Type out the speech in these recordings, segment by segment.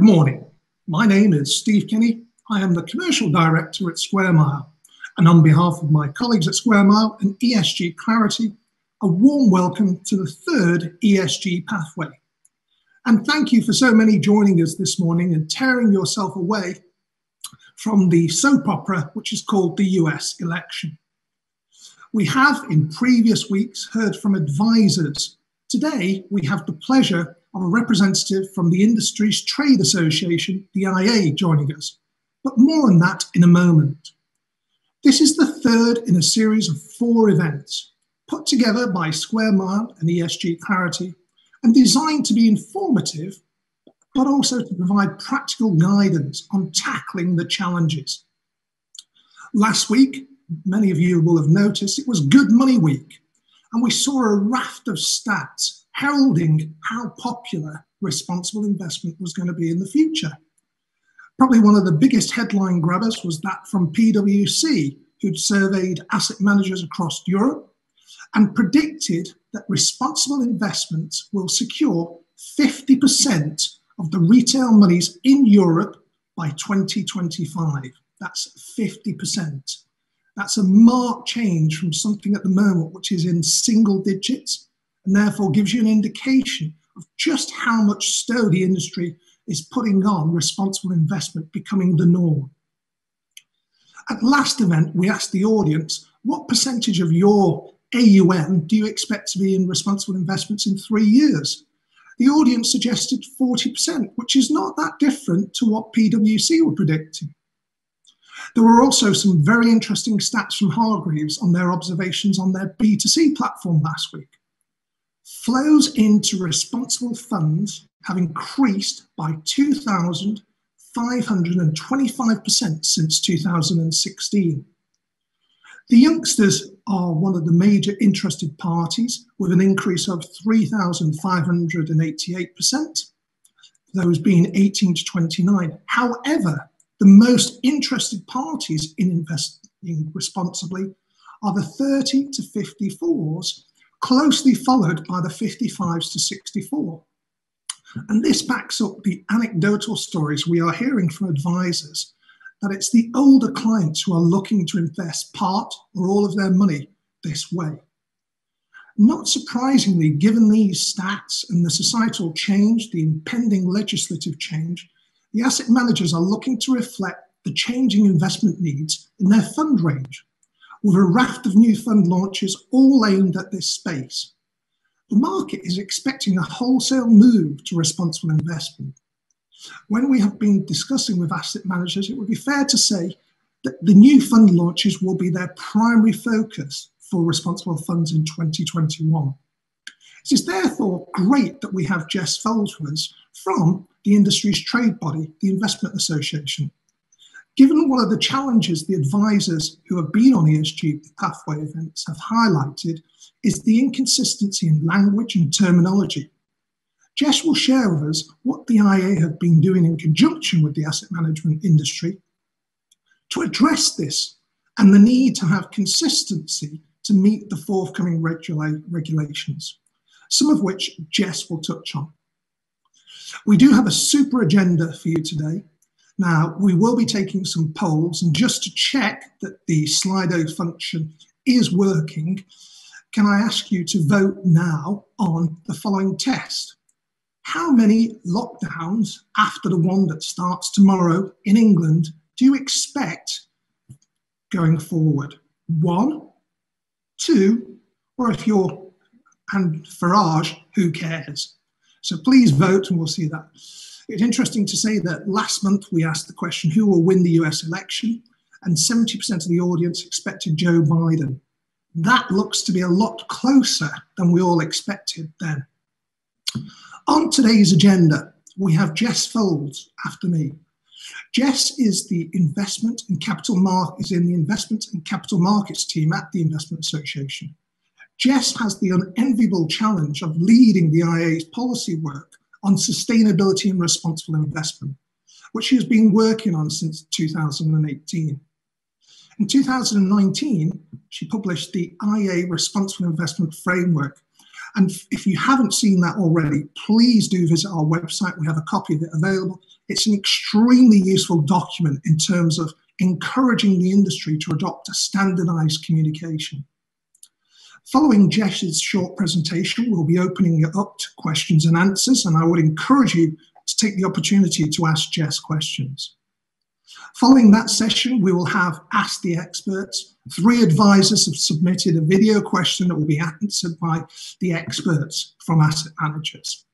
morning. My name is Steve Kinney. I am the Commercial Director at Square Mile. And on behalf of my colleagues at Square Mile and ESG Clarity, a warm welcome to the third ESG Pathway. And thank you for so many joining us this morning and tearing yourself away from the soap opera, which is called the US election. We have in previous weeks heard from advisors. Today, we have the pleasure of a representative from the industry's trade association, the IA, joining us. But more on that in a moment. This is the third in a series of 4 events put together by Square Mile and ESG Clarity and designed to be informative, but also to provide practical guidance on tackling the challenges. Last week, many of you will have noticed it was Good Money Week, and we saw a raft of stats heralding how popular responsible investment was going to be in the future. Probably one of the biggest headline grabbers was that from PwC, who'd surveyed asset managers across Europe and predicted that responsible investments will secure 50% of the retail monies in Europe by 2025. That's 50%. That's a marked change from something at the moment which is in single digits, and therefore gives you an indication of just how much stow the industry is putting on responsible investment becoming the norm. At last event, we asked the audience, what percentage of your AUM do you expect to be in responsible investments in 3 years? The audience suggested 40%, which is not that different to what PwC were predicting. There were also some very interesting stats from Hargreaves on their observations on their B2C platform last week. Flows into responsible funds have increased by 2,525% since 2016. The youngsters are one of the major interested parties with an increase of 3,588%, those being 18 to 29. However, the most interested parties in investing responsibly are the 30 to 54s, closely followed by the 55s to 64. And this backs up the anecdotal stories we are hearing from advisors that it's the older clients who are looking to invest part or all of their money this way. Not surprisingly, given these stats and the societal change, the impending legislative change, the asset managers are looking to reflect the changing investment needs in their fund range, with a raft of new fund launches all aimed at this space. The market is expecting a wholesale move to responsible investment. When we have been discussing with asset managers, it would be fair to say that the new fund launches will be their primary focus for responsible funds in 2021. It is therefore great that we have Jess Folds with us from the industry's trade body, the Investment Association. Given one of the challenges the advisors who have been on ESG pathway events have highlighted is the inconsistency in language and terminology. Jess will share with us what the IA have been doing in conjunction with the asset management industry to address this and the need to have consistency to meet the forthcoming regulations, some of which Jess will touch on. We do have a super agenda for you today. Now, we will be taking some polls, and just to check that the Slido function is working, can I ask you to vote now on the following test? How many lockdowns after the one that starts tomorrow in England do you expect going forward? 1, 2, or if you're and Farage, who cares? So please vote and we'll see that. It's interesting to say that last month we asked the question, who will win the US election? And 70% of the audience expected Joe Biden. That looks to be a lot closer than we all expected then. On today's agenda, we have Jess Folds after me. Jess is the investment and capital markets team at the Investment Association. Jess has the unenviable challenge of leading the IA's policy work on sustainability and responsible investment, which she has been working on since 2018. In 2019, she published the IA Responsible Investment Framework, And if you haven't seen that already, please do visit our website. We have a copy of it available. It's an extremely useful document in terms of encouraging the industry to adopt a standardized communication. Following Jess's short presentation, we'll be opening it up to questions and answers, and I would encourage you to take the opportunity to ask Jess questions. Following that session, we will have Ask the Experts. 3 advisors have submitted a video question that will be answered by the experts from asset managers.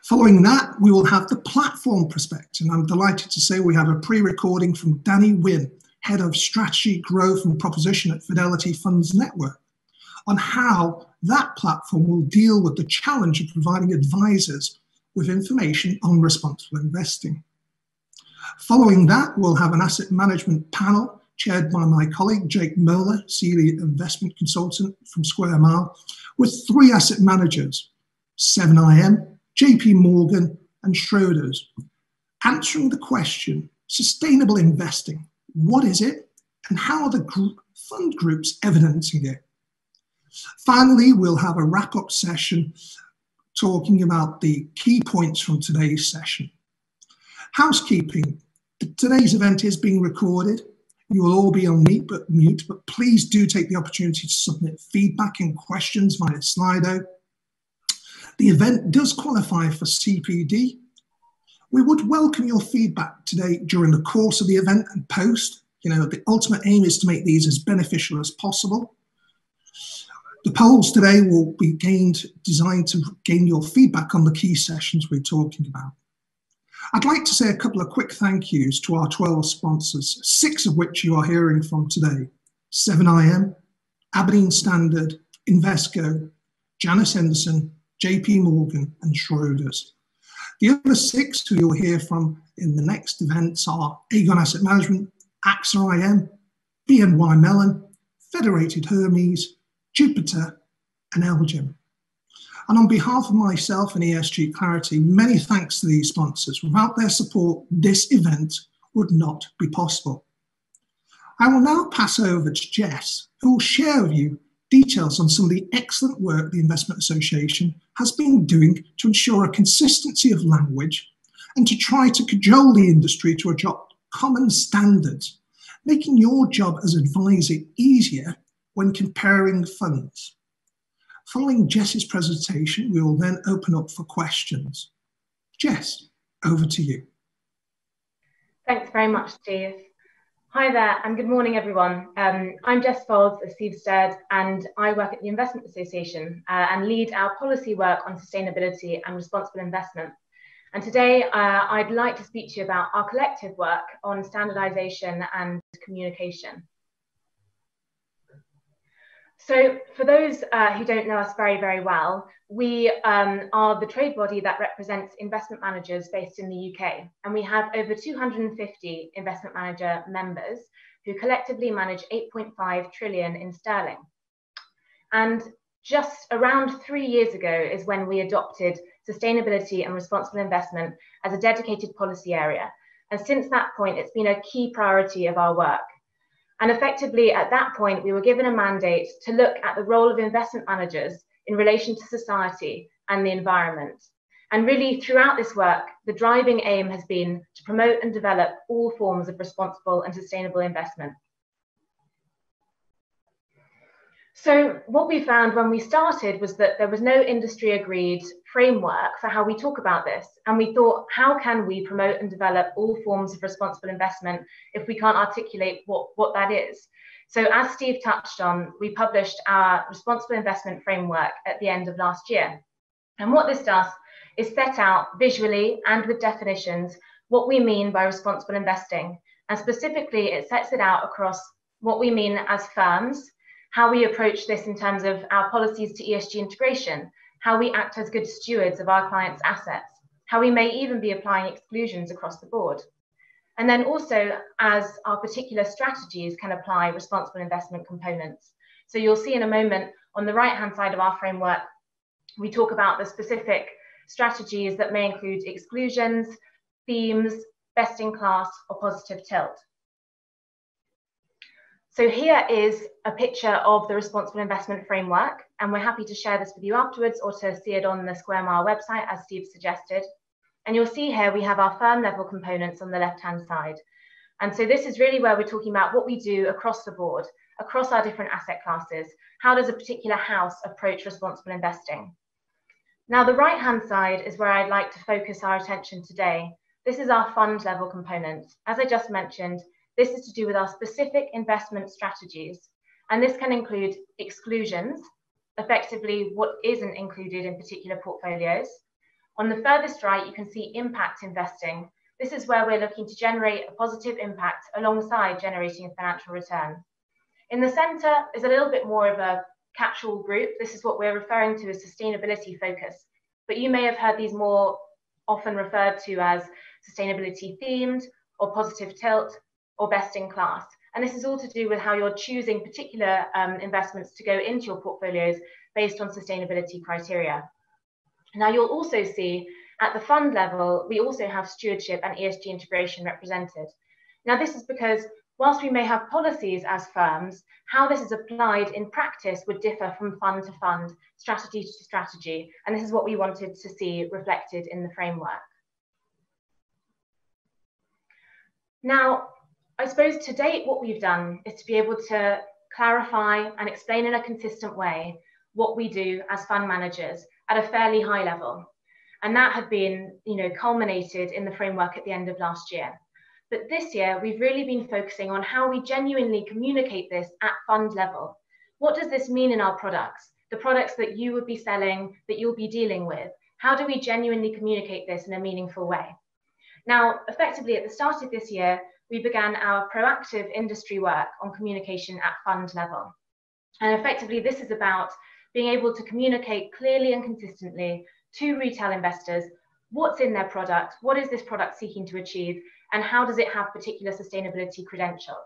Following that, we will have the platform perspective. And I'm delighted to say we have a pre-recording from Danny Wynn, Head of Strategy, Growth and Proposition at Fidelity Funds Network, on how that platform will deal with the challenge of providing advisors with information on responsible investing. Following that, we'll have an asset management panel chaired by my colleague, Jake Moeller, Senior Investment Consultant from Square Mile, with 3 asset managers, 7IM, JP Morgan, and Schroders, answering the question, sustainable investing, what is it, and how are the fund groups evidencing it? Finally, we'll have a wrap-up session talking about the key points from today's session. Housekeeping. Today's event is being recorded. You will all be on mute, but please do take the opportunity to submit feedback and questions via Slido. The event does qualify for CPD. We would welcome your feedback today during the course of the event and post. The ultimate aim is to make these as beneficial as possible. The polls today will be designed to gain your feedback on the key sessions we're talking about. I'd like to say a couple of quick thank yous to our 12 sponsors, 6 of which you are hearing from today: 7IM, Aberdeen Standard, Invesco, Janus Henderson, JP Morgan, and Schroders. The other 6 who you'll hear from in the next events are Aegon Asset Management, AXA IM, BNY Mellon, Federated Hermes, Jupiter, and Elgin. And on behalf of myself and ESG Clarity, many thanks to these sponsors. Without their support, this event would not be possible. I will now pass over to Jess, who will share with you details on some of the excellent work the Investment Association has been doing to ensure a consistency of language and to try to cajole the industry to adopt common standards, making your job as advisor easier when comparing funds. Following Jess's presentation, we will then open up for questions. Jess, over to you. Thanks very much, Steve. Hi there, and good morning, everyone. I'm Jess Folds, as Steve said, and I work at the Investment Association and lead our policy work on sustainability and responsible investment. And today, I'd like to speak to you about our collective work on standardization and communication. So for those who don't know us very, very well, we are the trade body that represents investment managers based in the UK. And we have over 250 investment manager members who collectively manage 8.5 trillion in sterling. And just around 3 years ago is when we adopted sustainability and responsible investment as a dedicated policy area. And since that point, it's been a key priority of our work. And effectively, at that point, we were given a mandate to look at the role of investment managers in relation to society and the environment. And really, throughout this work, the driving aim has been to promote and develop all forms of responsible and sustainable investment. So what we found when we started was that there was no industry agreed framework for how we talk about this. And we thought, how can we promote and develop all forms of responsible investment if we can't articulate what that is? So as Steve touched on, we published our responsible investment framework at the end of last year. And what this does is set out visually and with definitions what we mean by responsible investing. And specifically, it sets it out across what we mean as firms, how we approach this in terms of our policies to ESG integration, how we act as good stewards of our clients' assets, how we may even be applying exclusions across the board. And then also as our particular strategies can apply responsible investment components. So you'll see in a moment on the right-hand side of our framework, we talk about the specific strategies that may include exclusions, themes, best in class, or positive tilt. So here is a picture of the responsible investment framework, and we're happy to share this with you afterwards or to see it on the Square Mile website, as Steve suggested. And you'll see here we have our firm level components on the left-hand side. And so this is really where we're talking about what we do across the board, across our different asset classes. How does a particular house approach responsible investing? Now, the right-hand side is where I'd like to focus our attention today. This is our fund level component. As I just mentioned, this is to do with our specific investment strategies. And this can include exclusions, effectively what isn't included in particular portfolios. On the furthest right, you can see impact investing. This is where we're looking to generate a positive impact alongside generating a financial return. In the center is a little bit more of a catch-all group. This is what we're referring to as sustainability focus. But you may have heard these more often referred to as sustainability themed or positive tilt or best in class. And this is all to do with how you're choosing particular investments to go into your portfolios based on sustainability criteria. Now, you'll also see at the fund level, we also have stewardship and ESG integration represented. Now, this is because whilst we may have policies as firms, how this is applied in practice would differ from fund to fund, strategy to strategy. And this is what we wanted to see reflected in the framework. Now, I suppose to date, what we've done is to be able to clarify and explain in a consistent way what we do as fund managers at a fairly high level. And that had been, culminated in the framework at the end of last year. But this year, we've really been focusing on how we genuinely communicate this at fund level. What does this mean in our products? The products that you would be selling, that you'll be dealing with. How do we genuinely communicate this in a meaningful way? Now, effectively, at the start of this year, we began our proactive industry work on communication at fund level. And effectively, this is about being able to communicate clearly and consistently to retail investors what's in their product, what is this product seeking to achieve, and how does it have particular sustainability credentials.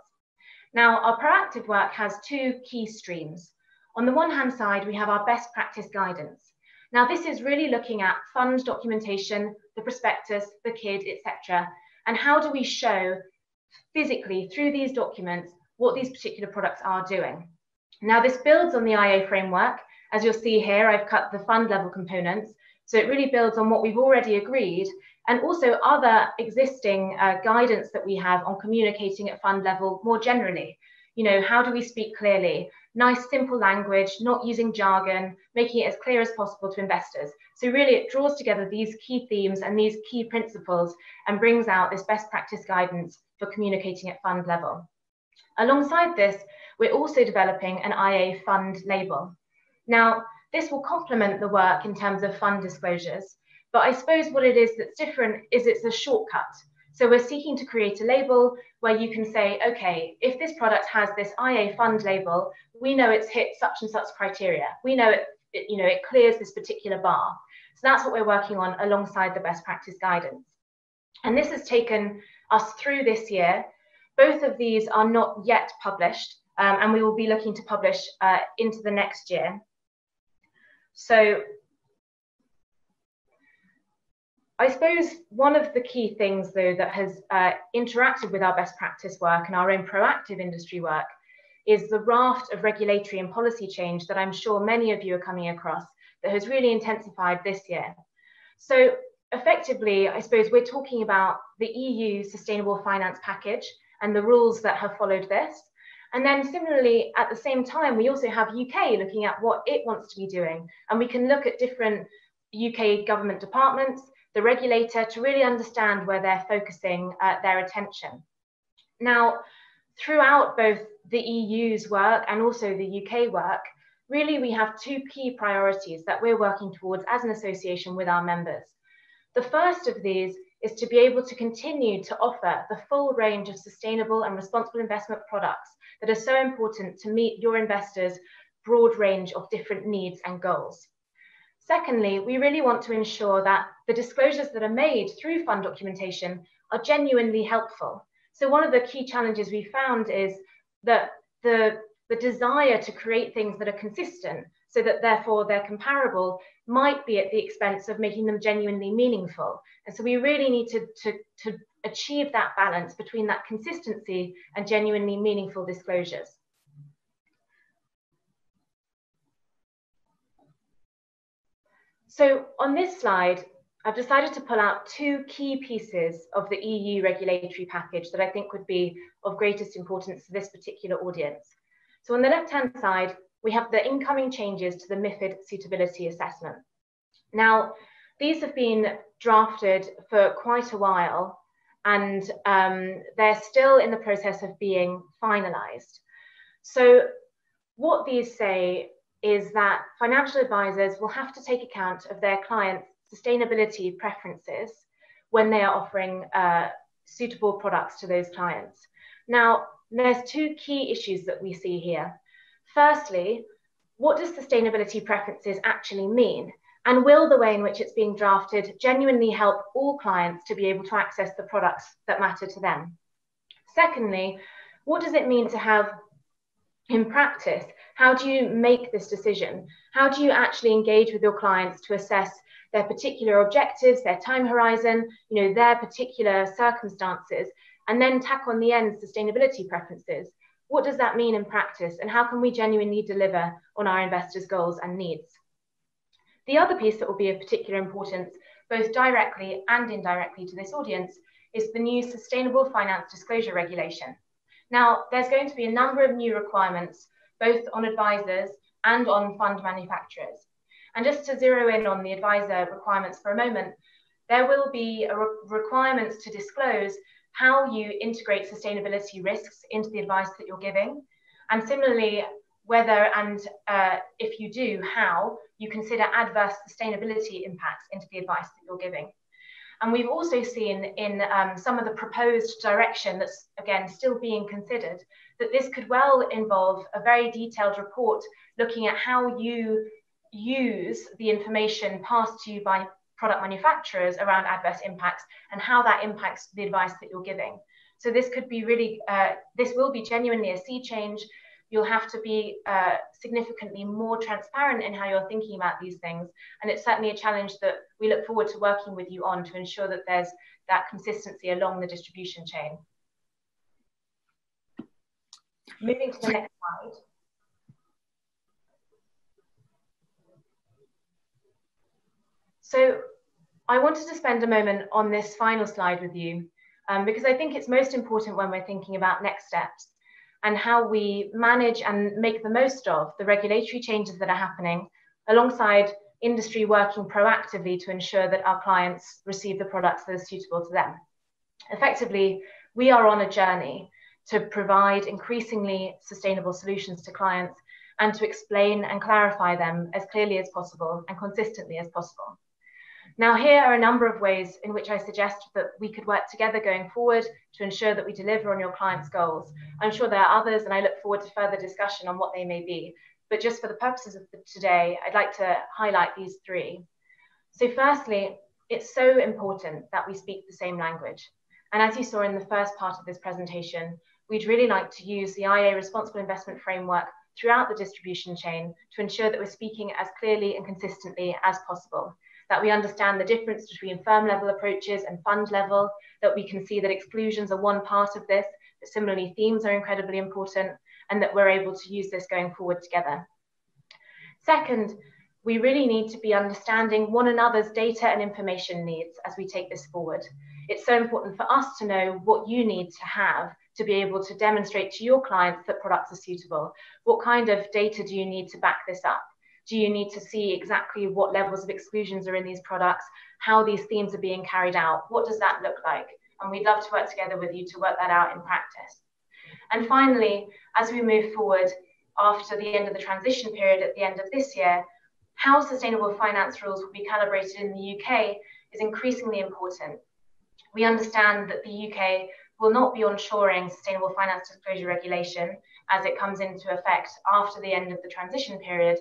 Now, our proactive work has two key streams. On the one hand side, we have our best practice guidance. Now, this is really looking at fund documentation, the prospectus, the KID, etc., and how do we show physically through these documents what these particular products are doing. Now, this builds on the IA framework. As you'll see here, I've cut the fund level components. So it really builds on what we've already agreed and also other existing guidance that we have on communicating at fund level more generally. How do we speak clearly? Nice, simple language, not using jargon, making it as clear as possible to investors. So really it draws together these key themes and these key principles and brings out this best practice guidance for communicating at fund level. Alongside this, we're also developing an IA fund label. Now, this will complement the work in terms of fund disclosures, but I suppose what it is that's different is it's a shortcut. So we're seeking to create a label where you can say, okay, if this product has this IA fund label, we know it's hit such and such criteria. We know it clears this particular bar. So that's what we're working on alongside the best practice guidance. And this has taken us through this year. Both of these are not yet published, and we will be looking to publish into the next year. So I suppose one of the key things, though, that has interacted with our best practice work and our own proactive industry work is the raft of regulatory and policy change that I'm sure many of you are coming across that has really intensified this year. So effectively, I suppose we're talking about the EU Sustainable Finance Package and the rules that have followed this. And then similarly, at the same time, we also have UK looking at what it wants to be doing. And we can look at different UK government departments, the regulator, to really understand where they're focusing their attention. Now, throughout both the EU's work and also the UK work, really we have two key priorities that we're working towards as an association with our members. The first of these is to be able to continue to offer the full range of sustainable and responsible investment products that are so important to meet your investors' broad range of different needs and goals. Secondly, we really want to ensure that the disclosures that are made through fund documentation are genuinely helpful. So one of the key challenges we found is that the desire to create things that are consistent so that therefore they're comparable might be at the expense of making them genuinely meaningful. And so we really need to achieve that balance between that consistency and genuinely meaningful disclosures. So on this slide, I've decided to pull out two key pieces of the EU regulatory package that I think would be of greatest importance to this particular audience. So on the left-hand side, we have the incoming changes to the MiFID suitability assessment. Now, these have been drafted for quite a while, and they're still in the process of being finalized. So what these say is that financial advisors will have to take account of their clients' sustainability preferences when they are offering suitable products to those clients. Now, there's two key issues that we see here. Firstly, what does sustainability preferences actually mean? And will the way in which it's being drafted genuinely help all clients to be able to access the products that matter to them? Secondly, what does it mean to have, in practice, how do you make this decision? How do you actually engage with your clients to assess their particular objectives, their time horizon, their particular circumstances, and then tack on the end sustainability preferences? What does that mean in practice, and how can we genuinely deliver on our investors' goals and needs? The other piece that will be of particular importance, both directly and indirectly to this audience, is the new Sustainable Finance Disclosure Regulation. Now, there's going to be a number of new requirements, both on advisors and on fund manufacturers. And just to zero in on the advisor requirements for a moment, there will be requirements to disclose how you integrate sustainability risks into the advice that you're giving. And similarly, whether and if you do, how you consider adverse sustainability impacts into the advice that you're giving. And we've also seen in some of the proposed direction that's, again, still being considered, that this could well involve a very detailed report looking at how you use the information passed to you by product manufacturers around adverse impacts and how that impacts the advice that you're giving. So this could be really, this will be genuinely a sea change. You'll have to be significantly more transparent in how you're thinking about these things. And it's certainly a challenge that we look forward to working with you on to ensure that there's that consistency along the distribution chain. Moving to the next slide. So I wanted to spend a moment on this final slide with you because I think it's most important when we're thinking about next steps and how we manage and make the most of the regulatory changes that are happening alongside industry working proactively to ensure that our clients receive the products that are suitable to them. Effectively, we are on a journey to provide increasingly sustainable solutions to clients and to explain and clarify them as clearly as possible and consistently as possible. Now, here are a number of ways in which I suggest that we could work together going forward to ensure that we deliver on your clients' goals. I'm sure there are others, and I look forward to further discussion on what they may be. But just for the purposes of today, I'd like to highlight these three. So firstly, it's so important that we speak the same language. And as you saw in the first part of this presentation, we'd really like to use the IA Responsible Investment Framework throughout the distribution chain to ensure that we're speaking as clearly and consistently as possible, that we understand the difference between firm level approaches and fund level, that we can see that exclusions are one part of this, but similarly themes are incredibly important, and that we're able to use this going forward together. Second, we really need to be understanding one another's data and information needs as we take this forward. It's so important for us to know what you need to have to be able to demonstrate to your clients that products are suitable. What kind of data do you need to back this up? Do you need to see exactly what levels of exclusions are in these products, how these themes are being carried out? What does that look like? And we'd love to work together with you to work that out in practice. And finally, as we move forward after the end of the transition period at the end of this year, how sustainable finance rules will be calibrated in the UK is increasingly important. We understand that the UK will not be onshoring sustainable finance disclosure regulation as it comes into effect after the end of the transition period.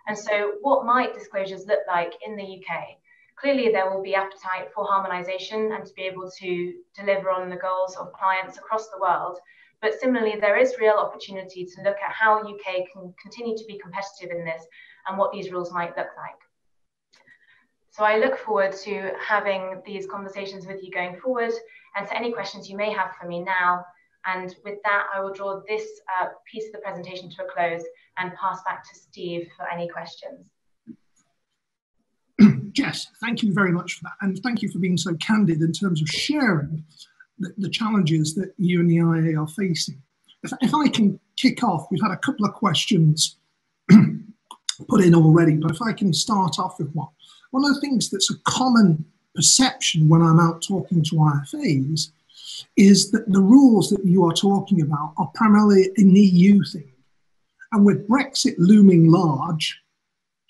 And so what might disclosures look like in the UK? Clearly, there will be appetite for harmonisation and to be able to deliver on the goals of clients across the world. But similarly, there is real opportunity to look at how UK can continue to be competitive in this and what these rules might look like. So I look forward to having these conversations with you going forward and to any questions you may have for me now. And with that, I will draw this piece of the presentation to a close and pass back to Steve for any questions. Jess, thank you very much for that. And thank you for being so candid in terms of sharing the challenges that you and the IA are facing. If I can kick off, we've had a couple of questions put in already, but if I can start off with one of the things that's a common perception when I'm out talking to IFAs is that the rules that you are talking about are primarily an EU thing. And with Brexit looming large,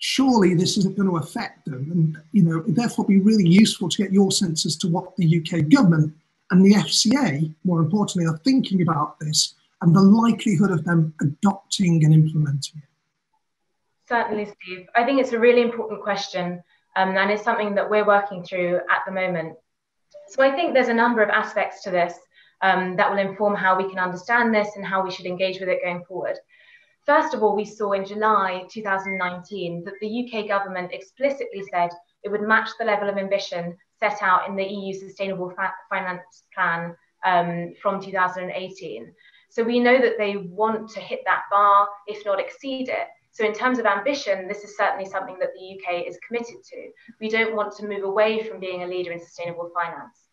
surely this isn't going to affect them. And, it'd therefore be really useful to get your sense as to what the UK government and the FCA, more importantly, are thinking about this and the likelihood of them adopting and implementing it. Certainly, Steve. I think it's a really important question, and it's something that we're working through at the moment. So I think there's a number of aspects to this that will inform how we can understand this and how we should engage with it going forward. First of all, we saw in July 2019 that the UK government explicitly said it would match the level of ambition set out in the EU Sustainable Finance Plan from 2018. So we know that they want to hit that bar, if not exceed it. So in terms of ambition, this is certainly something that the UK is committed to. We don't want to move away from being a leader in sustainable finance.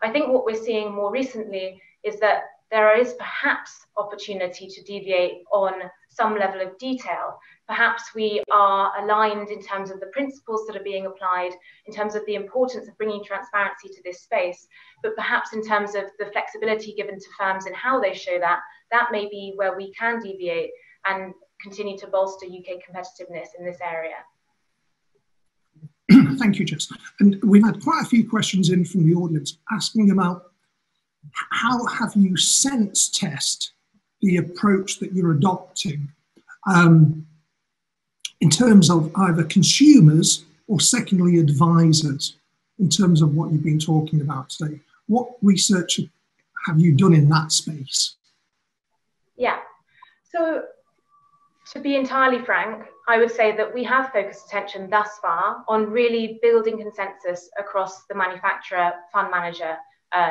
I think what we're seeing more recently is that there is perhaps opportunity to deviate on some level of detail. Perhaps we are aligned in terms of the principles that are being applied, in terms of the importance of bringing transparency to this space, but perhaps in terms of the flexibility given to firms and how they show that, that may be where we can deviate and continue to bolster UK competitiveness in this area. Thank you, Jess. And we've had quite a few questions in from the audience asking about how have you sense test the approach that you're adopting in terms of either consumers or secondly advisors in terms of what you've been talking about today. What research have you done in that space? Yeah, so to be entirely frank, I would say that we have focused attention thus far on really building consensus across the manufacturer, fund manager,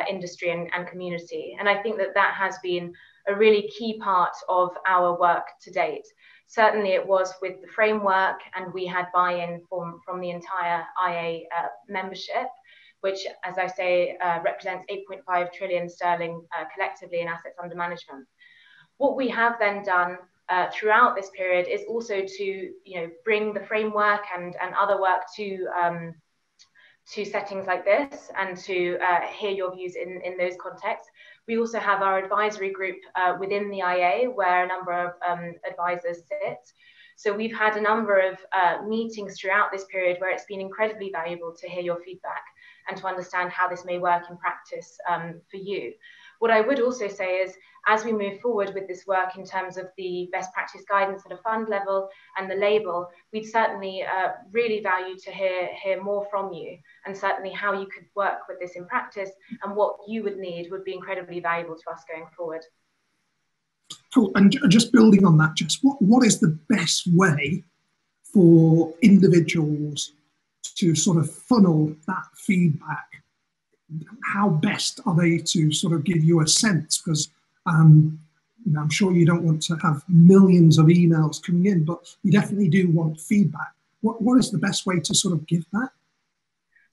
industry and community. And I think that that has been a really key part of our work to date. Certainly it was with the framework, and we had buy-in from the entire IA membership, which, as I say, represents 8.5 trillion sterling collectively in assets under management. What we have then done throughout this period is also to bring the framework and other work to settings like this and to hear your views in those contexts. We also have our advisory group within the IA where a number of advisors sit. So we've had a number of meetings throughout this period where it's been incredibly valuable to hear your feedback and to understand how this may work in practice for you. What I would also say is, as we move forward with this work in terms of the best practice guidance at a fund level and the label, we'd certainly really value to hear more from you, and certainly how you could work with this in practice and what you would need would be incredibly valuable to us going forward. Cool. And just building on that, Jess, what is the best way for individuals to sort of funnel that feedback? How best are they to sort of give you a sense? Because I'm sure you don't want to have millions of emails coming in, but you definitely do want feedback. What is the best way to sort of give that?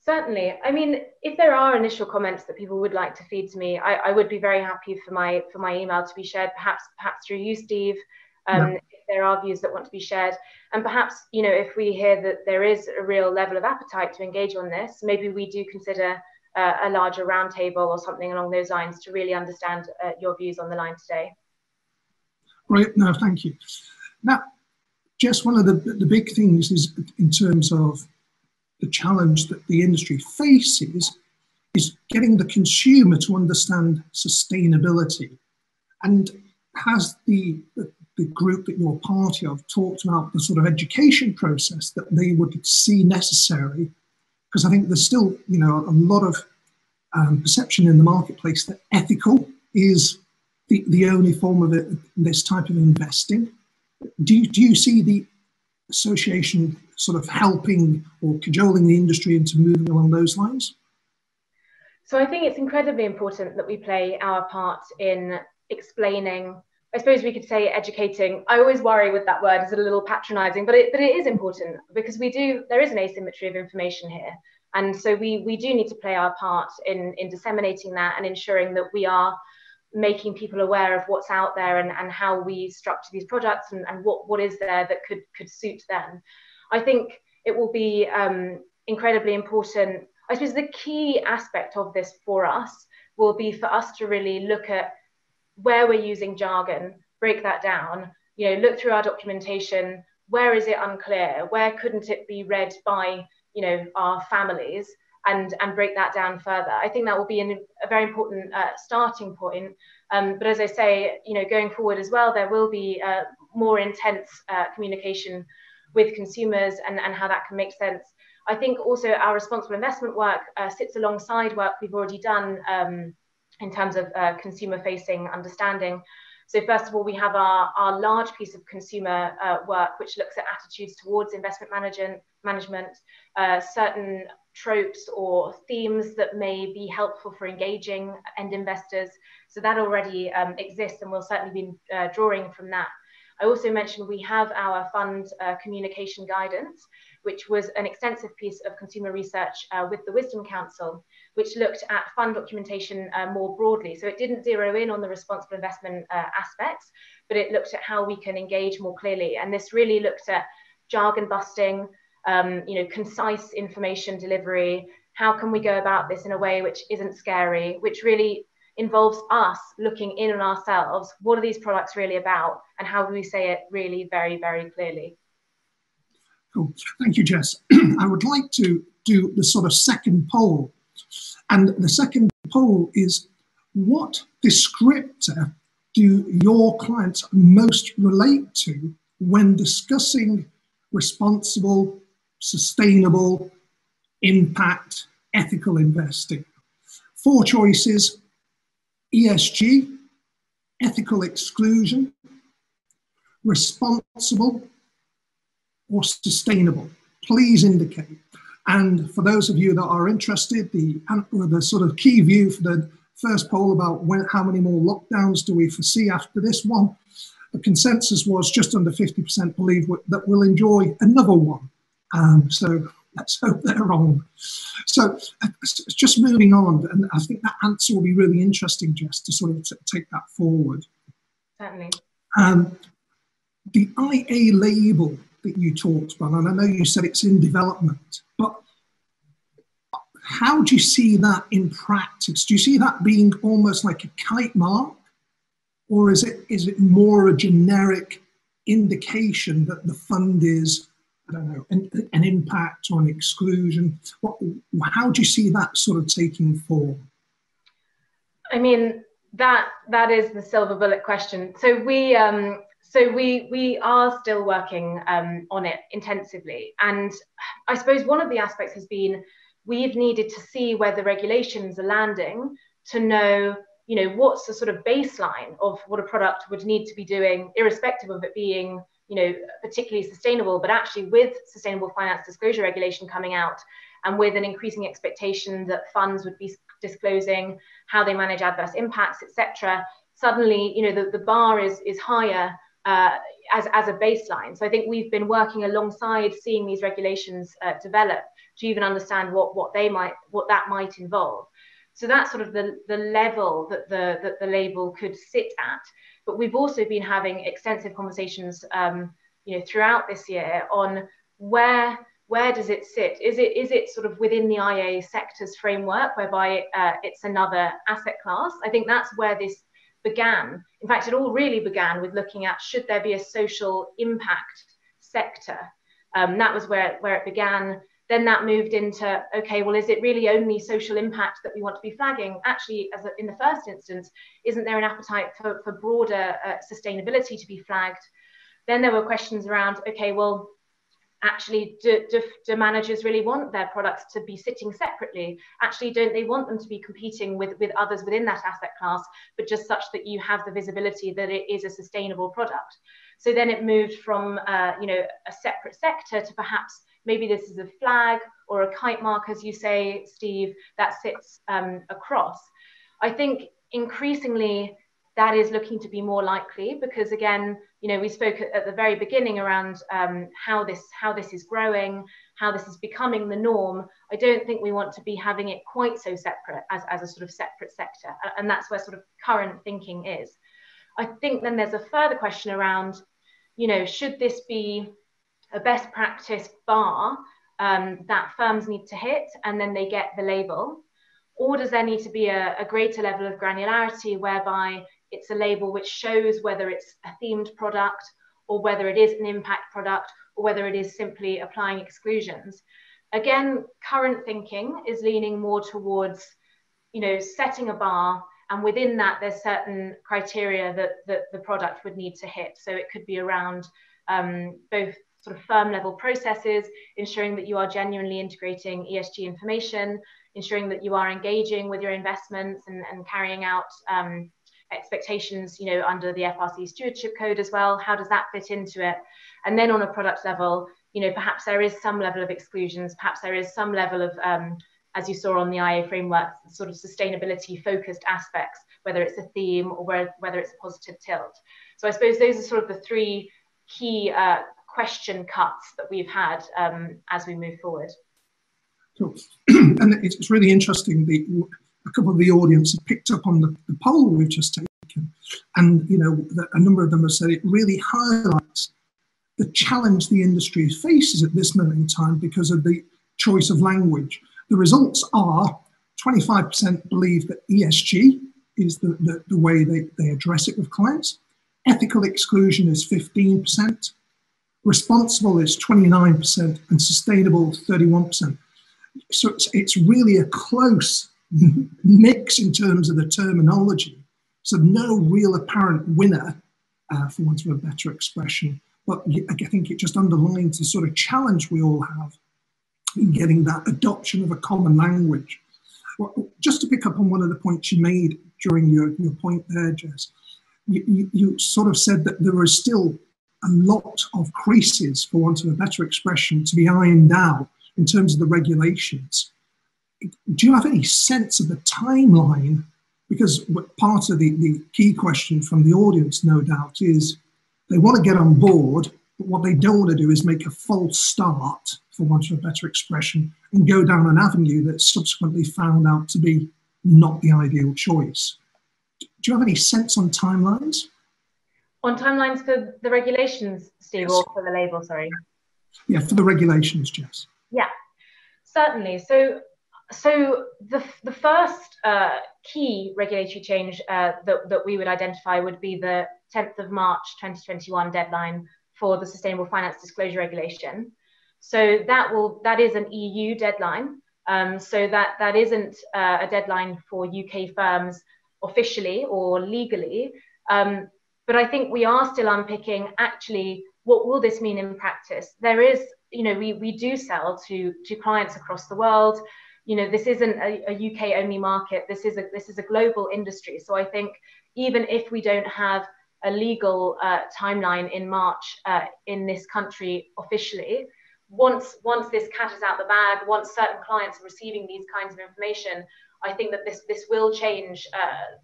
Certainly. I mean, if there are initial comments that people would like to feed to me, I would be very happy for my email to be shared, perhaps through you, Steve. If there are views that want to be shared, and perhaps if we hear that there is a real level of appetite to engage on this, maybe we do consider a larger roundtable or something along those lines to really understand your views on the line today. Right, no, thank you. Now, just one of the big things is in terms of the challenge that the industry faces is getting the consumer to understand sustainability. And has the group that you're part of talked about the sort of education process that they would see necessary? Because I think there's still, a lot of perception in the marketplace that ethical is the only form of this type of investing. Do you see the association sort of helping or cajoling the industry into moving along those lines? So I think it's incredibly important that we play our part in explaining I suppose we could say educating. I always worry with that word, is it a little patronizing, but it is important, because there is an asymmetry of information here. And so we do need to play our part in disseminating that and ensuring that we are making people aware of what's out there and how we structure these products and what is there that could suit them. I think it will be incredibly important. I suppose the key aspect of this for us will be for us to really look at where we're using jargon, break that down, look through our documentation, where is it unclear, where couldn't it be read by, our families, and break that down further. I think that will be a very important starting point. But as I say, going forward as well, there will be more intense communication with consumers and how that can make sense. I think also our responsible investment work sits alongside work we've already done in terms of consumer-facing understanding. So first of all, we have our large piece of consumer work, which looks at attitudes towards investment management, certain tropes or themes that may be helpful for engaging end investors. So that already exists, and we'll certainly be drawing from that. I also mentioned we have our fund communication guidance, which was an extensive piece of consumer research with the Wisdom Council, which looked at fund documentation more broadly. So it didn't zero in on the responsible investment aspects, but it looked at how we can engage more clearly. And this really looked at jargon busting, concise information delivery. How can we go about this in a way which isn't scary, which really involves us looking in on ourselves? What are these products really about, and how do we say it really very, very clearly? Cool. Thank you, Jess. I would like to do the sort of second poll. And the second poll is, what descriptor do your clients most relate to when discussing responsible, sustainable, impact, ethical investing? 4 choices: ESG, ethical exclusion, responsible, or sustainable. Please indicate. And for those of you that are interested, the sort of key view for the first poll about how many more lockdowns do we foresee after this one, the consensus was just under 50% believe that we'll enjoy another one. So let's hope they're wrong. So just moving on, and I think that answer will be really interesting, Jess, to sort of take that forward. Certainly. The IA label that you talked about, and I know you said it's in development, but how do you see that in practice? Do you see that being almost like a kite mark, or is it more a generic indication that the fund is, I don't know, an impact or an exclusion? How do you see that sort of taking form? I mean, that is the silver bullet question. So we are still working on it intensively. And I suppose one of the aspects has been we've needed to see where the regulations are landing to know, what's the sort of baseline of what a product would need to be doing, irrespective of it being, particularly sustainable, but actually with sustainable finance disclosure regulation coming out and with an increasing expectation that funds would be disclosing how they manage adverse impacts, etc. Suddenly, the bar is higher as a baseline. So I think we've been working alongside seeing these regulations develop to even understand what that might involve. So that's sort of the level that the label could sit at. But we've also been having extensive conversations, throughout this year on where does it sit? Is it sort of within the IA sector's framework, whereby it's another asset class? I think that's where this began. In fact, it all really began with looking at, should there be a social impact sector? That was where it began. Then that moved into, okay, well, is it really only social impact that we want to be flagging? Actually, in the first instance, isn't there an appetite for broader sustainability to be flagged? Then there were questions around, okay, well, actually, do managers really want their products to be sitting separately? Actually, don't they want them to be competing with others within that asset class, but just such that you have the visibility that it is a sustainable product? So then it moved from a separate sector to perhaps maybe this is a flag or a kite mark, as you say, Steve, that sits across. I think increasingly that is looking to be more likely, because again, we spoke at the very beginning around how this is growing, how this is becoming the norm. I don't think we want to be having it quite so separate as a sort of separate sector, and that's where sort of current thinking is. I think then there's a further question around, should this be a best practice bar that firms need to hit and then they get the label? Or does there need to be a greater level of granularity whereby it's a label which shows whether it's a themed product or whether it is an impact product or whether it is simply applying exclusions? Again, current thinking is leaning more towards, setting a bar, and within that there's certain criteria that the product would need to hit. So it could be around both sort of firm level processes, ensuring that you are genuinely integrating ESG information, ensuring that you are engaging with your investments and carrying out expectations, under the FRC stewardship code as well. How does that fit into it? And then on a product level, perhaps there is some level of exclusions, perhaps there is some level of, as you saw on the IA framework, sort of sustainability focused aspects, whether it's a theme or whether it's a positive tilt. So I suppose those are sort of the three key question cuts that we've had as we move forward. Cool. And it's really interesting, a couple of the audience have picked up on the poll we've just taken, and a number of them have said it really highlights the challenge the industry faces at this moment in time because of the choice of language. The results are 25% believe that ESG is the way they address it with clients. Ethical exclusion is 15%, responsible is 29%, and sustainable 31%. So it's really a close mix in terms of the terminology. So no real apparent winner, for want of a better expression. But I think it just underlines the sort of challenge we all have in getting that adoption of a common language. Well, just to pick up on one of the points you made during your point there, Jess, you sort of said that there is still a lot of creases, for want of a better expression, to be ironed out in terms of the regulations. Do you have any sense of the timeline? Because part of the key question from the audience, no doubt, is they want to get on board, but what they don't want to do is make a false start, for want of a better expression, and go down an avenue that's subsequently found out to be not the ideal choice. Do you have any sense on timelines? On timelines for the regulations, Steve, yes. Or for the label, sorry? Yeah, for the regulations, Jess. Yeah, certainly. So the first key regulatory change that we would identify would be the 10th of March 2021 deadline for the Sustainable Finance Disclosure Regulation. So that is an EU deadline. So that isn't a deadline for UK firms officially or legally. But I think we are still unpicking actually what will this mean in practice. There is, we do sell to clients across the world. This isn't a UK only market. This is a global industry. So I think even if we don't have a legal timeline in March in this country officially, once this cat is out the bag, once certain clients are receiving these kinds of information, I think that this will change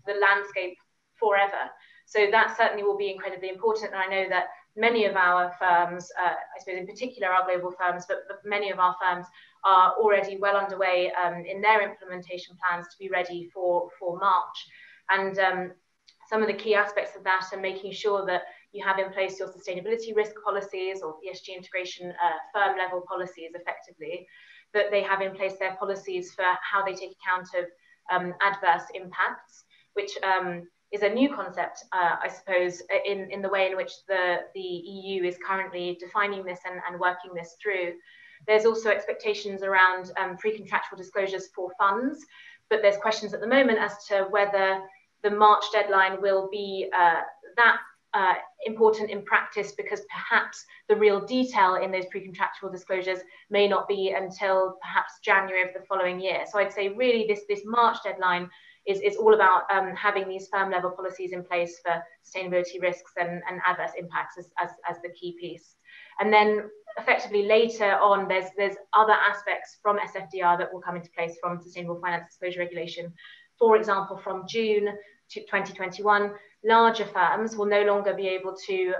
the landscape forever. So that certainly will be incredibly important. And I know that many of our firms, I suppose in particular our global firms, but many of our firms are already well underway in their implementation plans to be ready for March. And some of the key aspects of that are making sure that you have in place your sustainability risk policies or ESG integration firm level policies effectively, that they have in place their policies for how they take account of adverse impacts, which is a new concept, I suppose, in the way in which the EU is currently defining this and working this through. There's also expectations around pre-contractual disclosures for funds, but there's questions at the moment as to whether the March deadline will be that important in practice, because perhaps the real detail in those pre-contractual disclosures may not be until perhaps January of the following year. So I'd say really this March deadline is all about having these firm level policies in place for sustainability risks and adverse impacts as the key piece. And then effectively later on, there's other aspects from SFDR that will come into place from Sustainable Finance Disclosure Regulation for example, from June 2021, larger firms will no longer be able to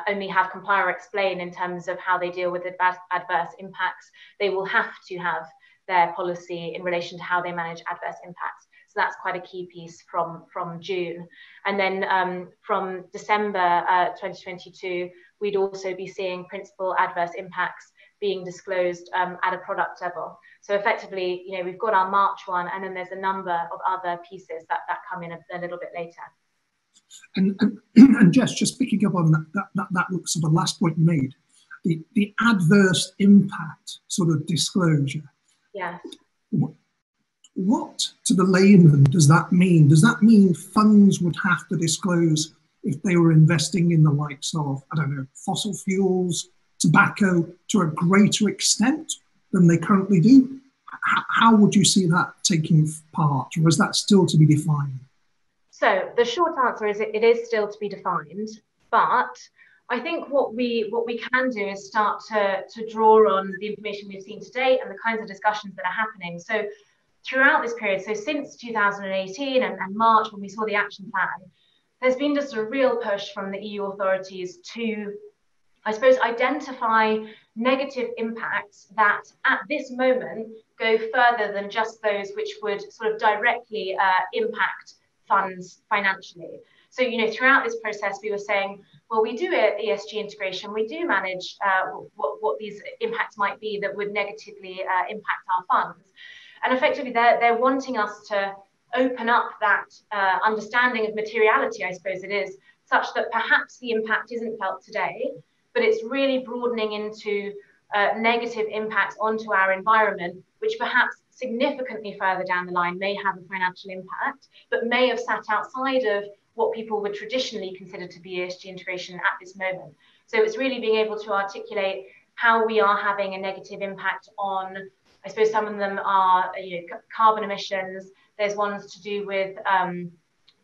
only have comply or explain in terms of how they deal with adverse impacts. They will have to have their policy in relation to how they manage adverse impacts. So that's quite a key piece from June. And then from December 2022, we'd also be seeing principal adverse impacts being disclosed at a product level. So effectively, you know, we've got our March one, and then there's a number of other pieces that come in a little bit later. And Jess, just picking up on that sort of last point you made, the adverse impact sort of disclosure. Yes. What to the layman does that mean? Does that mean funds would have to disclose if they were investing in the likes of, I don't know, fossil fuels, tobacco, to a greater extent than they currently do? How would you see that taking part, or is that still to be defined? So the short answer is it is still to be defined, but I think what we can do is start to draw on the information we've seen today and the kinds of discussions that are happening. So throughout this period, so since 2018 and March, when we saw the action plan, there's been just a real push from the EU authorities to, I suppose, identify negative impacts that at this moment go further than just those which would sort of directly impact funds financially. So, you know, throughout this process, we were saying, well, we do ESG integration, we do manage what these impacts might be that would negatively impact our funds. And effectively, they're wanting us to open up that understanding of materiality, I suppose it is, such that perhaps the impact isn't felt today, but it's really broadening into negative impacts onto our environment, which perhaps significantly further down the line may have a financial impact, but may have sat outside of what people would traditionally consider to be ESG integration at this moment. So it's really being able to articulate how we are having a negative impact on, I suppose some of them are, you know, carbon emissions. There's ones to do with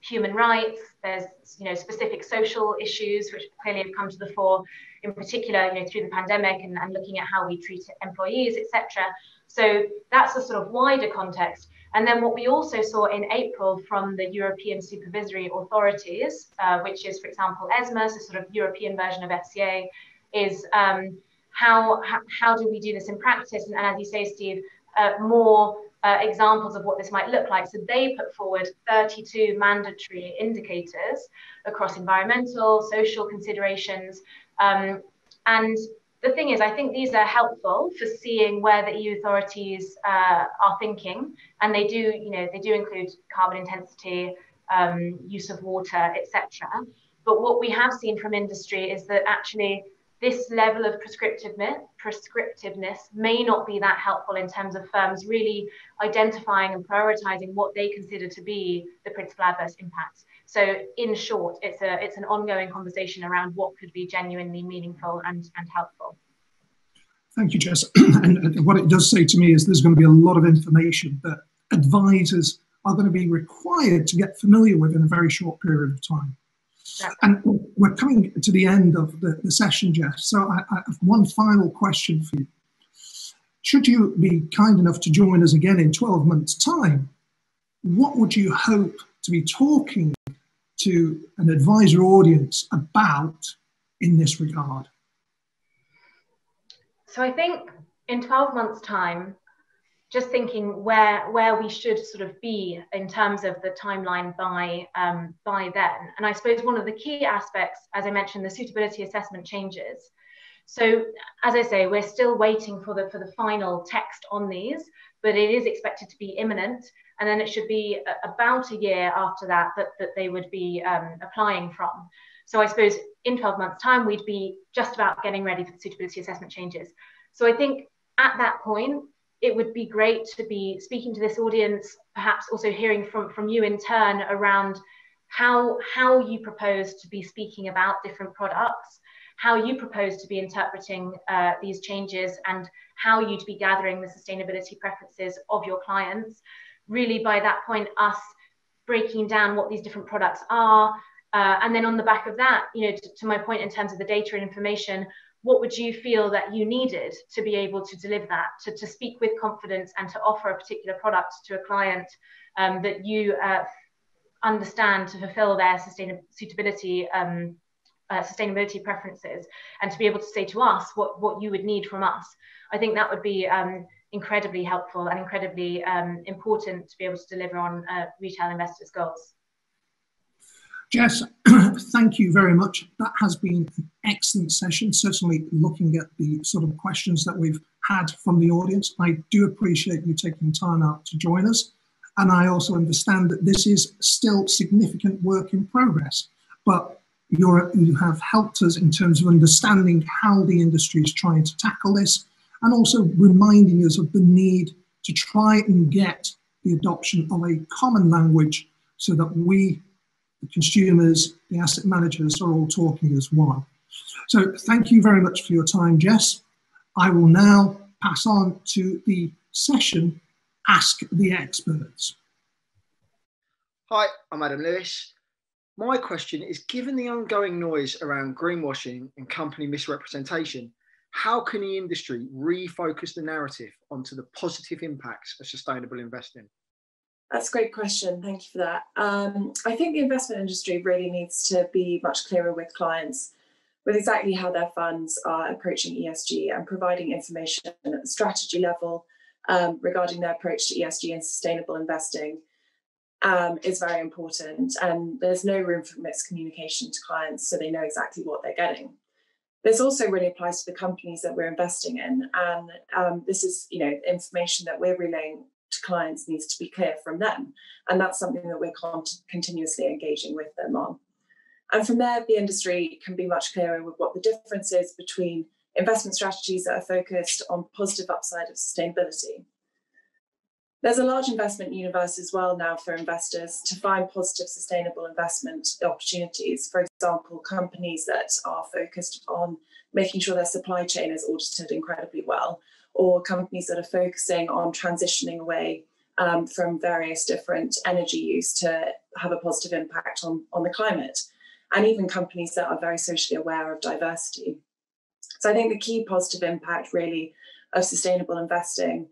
human rights. There's, you know, specific social issues which clearly have come to the fore, in particular, you know, through the pandemic and looking at how we treat employees, etc. So that's a sort of wider context. And then what we also saw in April from the European supervisory authorities, which is, for example, ESMA, so sort of European version of FCA, is how do we do this in practice? And as you say, Steve, more examples of what this might look like. So they put forward 32 mandatory indicators across environmental, social considerations. And the thing is, I think these are helpful for seeing where the EU authorities are thinking, and they do, you know, they do include carbon intensity, use of water, etc. But what we have seen from industry is that actually this level of prescriptiveness may not be that helpful in terms of firms really identifying and prioritizing what they consider to be the principal adverse impacts. So in short, it's an ongoing conversation around what could be genuinely meaningful and helpful. Thank you, Jess. And what it does say to me is there's going to be a lot of information that advisors are going to be required to get familiar with in a very short period of time. And we're coming to the end of the session, Jess. So I have one final question for you. Should you be kind enough to join us again in 12 months' time, what would you hope to be talking to an advisor audience about in this regard? So I think in 12 months' time, just thinking where we should sort of be in terms of the timeline by then. And I suppose one of the key aspects, as I mentioned, the suitability assessment changes. So as I say, we're still waiting for the final text on these, but it is expected to be imminent. And then it should be about a year after that they would be applying from. So I suppose in 12 months' time, we'd be just about getting ready for the suitability assessment changes. So I think at that point, it would be great to be speaking to this audience, perhaps also hearing from you in turn around how you propose to be speaking about different products, how you propose to be interpreting these changes, and how you'd be gathering the sustainability preferences of your clients. Really, by that point, us breaking down what these different products are, and then on the back of that, you know, to my point in terms of the data and information, what would you feel that you needed to be able to deliver that, to speak with confidence and to offer a particular product to a client that you understand to fulfill their suitability sustainability preferences, and to be able to say to us what you would need from us. I think that would be incredibly helpful and incredibly important to be able to deliver on retail investors' goals. Jess, thank you very much. That has been an excellent session, certainly looking at the sort of questions that we've had from the audience. I do appreciate you taking time out to join us. And I also understand that this is still significant work in progress, but you have helped us in terms of understanding how the industry is trying to tackle this, and also reminding us of the need to try and get the adoption of a common language so that we, the consumers, the asset managers, are all talking as one. So thank you very much for your time, Jess. I will now pass on to the session, Ask the Experts. Hi, I'm Adam Lewis. My question is, given the ongoing noise around greenwashing and company misrepresentation, how can the industry refocus the narrative onto the positive impacts of sustainable investing? That's a great question. Thank you for that. I think the investment industry really needs to be much clearer with clients with exactly how their funds are approaching ESG, and providing information at the strategy level regarding their approach to ESG and sustainable investing is very important. And there's no room for miscommunication to clients, so they know exactly what they're getting. This also really applies to the companies that we're investing in. And this is, information that we're relaying to clients needs to be clear from them. And that's something that we're continuously engaging with them on. And from there, the industry can be much clearer with what the difference is between investment strategies that are focused on positive upside of sustainability. There's a large investment universe as well now for investors to find positive sustainable investment opportunities. For example, companies that are focused on making sure their supply chain is audited incredibly well, or companies that are focusing on transitioning away from various different energy use to have a positive impact on the climate, and even companies that are very socially aware of diversity. So I think the key positive impact really of sustainable investing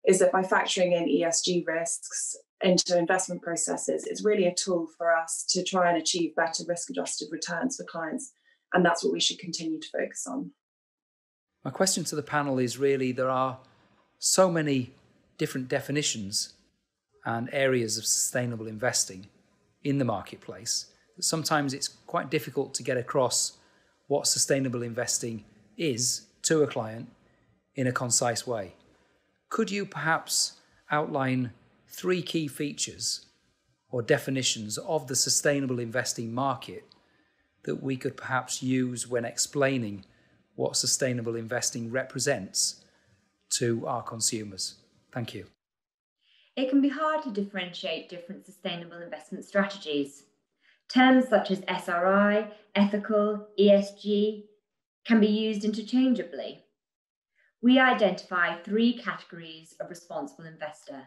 is that by factoring in ESG risks into investment processes, it's really a tool for us to try and achieve better risk-adjusted returns for clients. And that's what we should continue to focus on. My question to the panel is really, there are so many different definitions and areas of sustainable investing in the marketplace that sometimes it's quite difficult to get across what sustainable investing is to a client in a concise way. Could you perhaps outline 3 key features or definitions of the sustainable investing market that we could perhaps use when explaining what sustainable investing represents to our consumers? Thank you. It can be hard to differentiate different sustainable investment strategies. Terms such as SRI, ethical, ESG can be used interchangeably. We identify 3 categories of responsible investor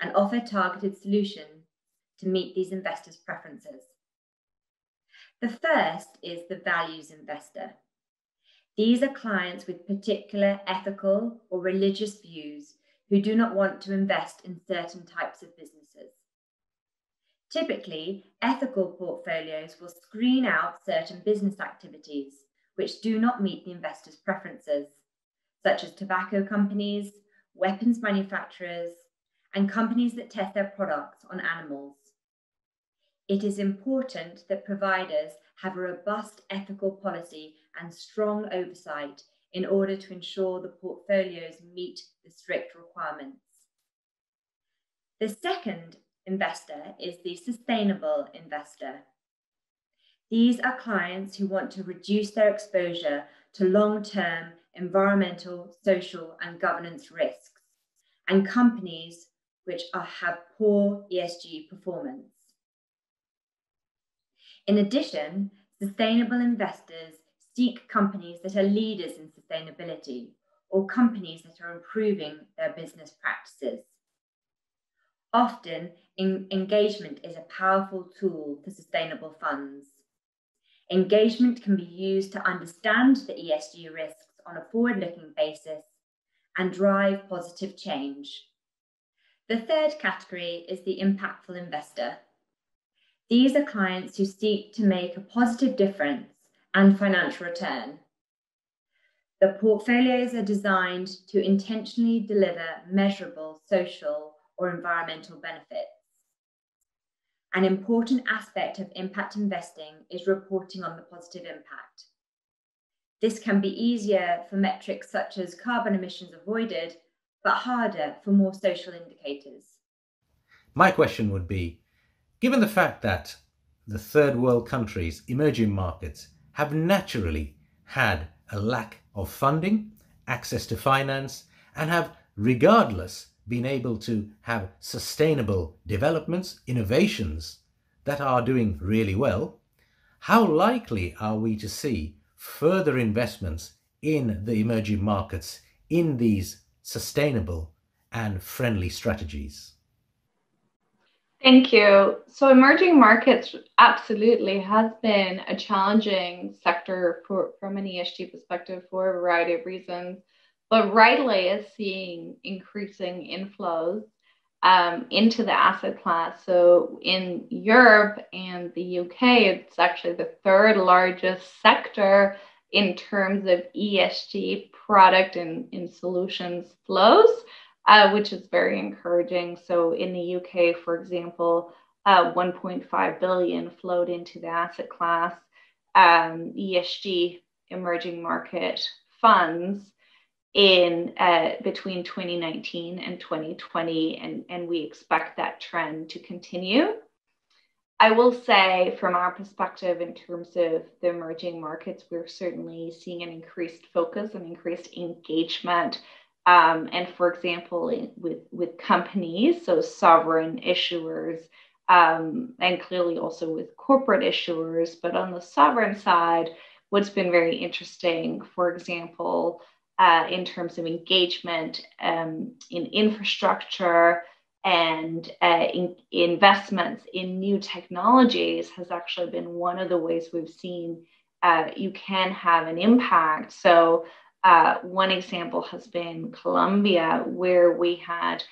and offer targeted solutions to meet these investors' preferences. The first is the values investor. These are clients with particular ethical or religious views who do not want to invest in certain types of businesses. Typically, ethical portfolios will screen out certain business activities which do not meet the investor's preferences, such as tobacco companies, weapons manufacturers, and companies that test their products on animals. It is important that providers have a robust ethical policy and strong oversight in order to ensure the portfolios meet the strict requirements. The second investor is the sustainable investor. These are clients who want to reduce their exposure to long-term environmental, social, and governance risks, and companies which have poor ESG performance. In addition, sustainable investors seek companies that are leaders in sustainability, or companies that are improving their business practices. Often, engagement is a powerful tool for sustainable funds. Engagement can be used to understand the ESG risks on a forward-looking basis and drive positive change. The third category is the impactful investor. These are clients who seek to make a positive difference and financial return. The portfolios are designed to intentionally deliver measurable social or environmental benefits. An important aspect of impact investing is reporting on the positive impact. This can be easier for metrics such as carbon emissions avoided, but harder for more social indicators. My question would be, given the fact that the third world countries, emerging markets, have naturally had a lack of funding, access to finance, and have regardless been able to have sustainable developments, innovations that are doing really well, how likely are we to see further investments in the emerging markets in these sustainable and friendly strategies? Thank you. So emerging markets absolutely has been a challenging sector from an ESG perspective for a variety of reasons, but rightly is seeing increasing inflows into the asset class. So in Europe and the UK, it's actually the third largest sector in terms of ESG product and solutions flows. Which is very encouraging. So in the UK, for example, 1.5 billion flowed into the asset class, ESG emerging market funds in between 2019 and 2020, and we expect that trend to continue. I will say from our perspective in terms of the emerging markets, we're certainly seeing an increased focus and increased engagement. And for example, with companies, so sovereign issuers, and clearly also with corporate issuers. But on the sovereign side, what's been very interesting, for example, in terms of engagement in infrastructure and in investments in new technologies has actually been one of the ways we've seen you can have an impact. So one example has been Colombia, where we had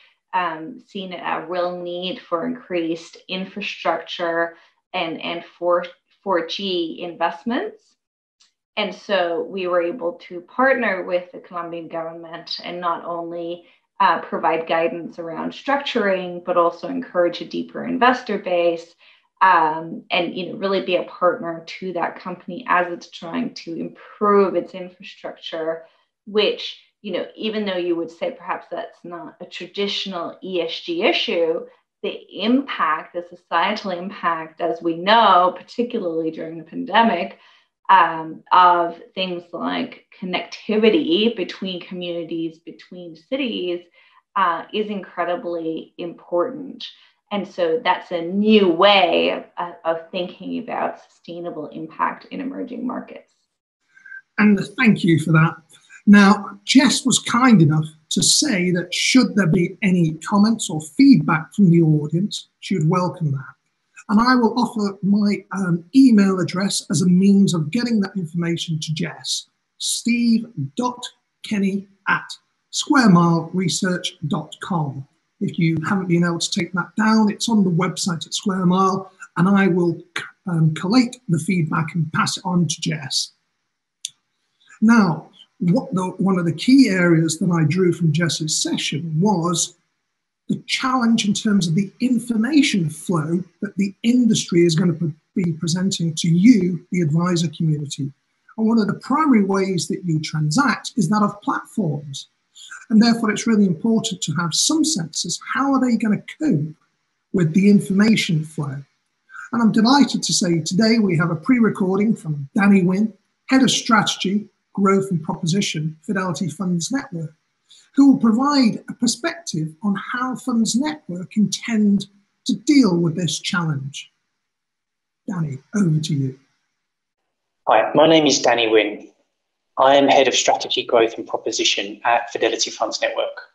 seen a real need for increased infrastructure and 4G investments. And so we were able to partner with the Colombian government and not only provide guidance around structuring, but also encourage a deeper investor base and really be a partner to that company as it's trying to improve its infrastructure, which, even though you would say perhaps that's not a traditional ESG issue, the impact, the societal impact, as we know, particularly during the pandemic, of things like connectivity between communities, between cities, is incredibly important. And so that's a new way of thinking about sustainable impact in emerging markets. And thank you for that. Now, Jess was kind enough to say that should there be any comments or feedback from the audience, she would welcome that. And I will offer my email address as a means of getting that information to Jess, steve.kenny@squaremileresearch.com. If you haven't been able to take that down, it's on the website at Square Mile, and I will collate the feedback and pass it on to Jess. Now, one of the key areas that I drew from Jess's session was the challenge in terms of the information flow that the industry is going to be presenting to you, the advisor community. And one of the primary ways that you transact is that of platforms. And therefore, it's really important to have some sense as how are they going to cope with the information flow. And I'm delighted to say today we have a pre-recording from Danny Wynn, Head of Strategy, Growth and Proposition, Fidelity Funds Network, who will provide a perspective on how Funds Network intend to deal with this challenge. Danny, over to you. Hi, my name is Danny Wynn. I am Head of Strategy, Growth and Proposition at Fidelity Funds Network.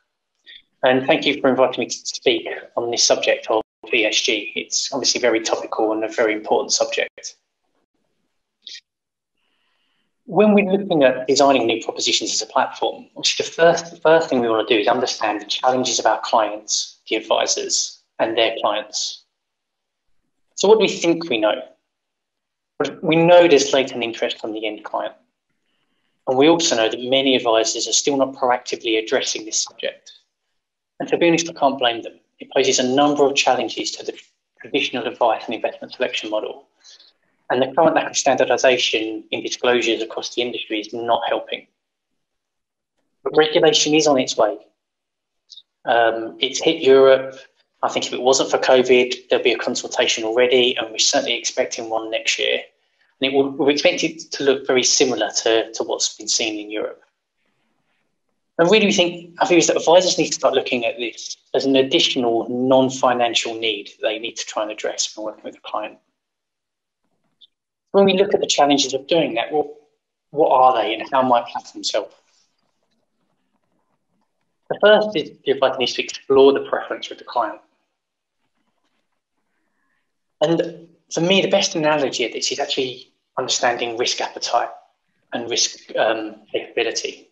And thank you for inviting me to speak on this subject of ESG. It's obviously very topical and a very important subject. When we're looking at designing new propositions as a platform, obviously the first thing we want to do is understand the challenges of our clients, the advisors, and their clients. So what do we think we know? We know there's latent interest from the end client. And we also know that many advisors are still not proactively addressing this subject. And to be honest, I can't blame them. It poses a number of challenges to the traditional advice and investment selection model. And the current lack of standardisation in disclosures across the industry is not helping. But regulation is on its way. It's hit Europe. I think if it wasn't for COVID, there'd be a consultation already, and we're certainly expecting one next year. And we're expecting it to look very similar to what's been seen in Europe. And really, I think that advisors need to start looking at this as an additional non-financial need that they need to try and address when working with a client. When we look at the challenges of doing that, well, what are they and how might platforms help? The first is the advisor needs to explore the preference with the client. And for me, the best analogy of this is actually understanding risk appetite and risk capability.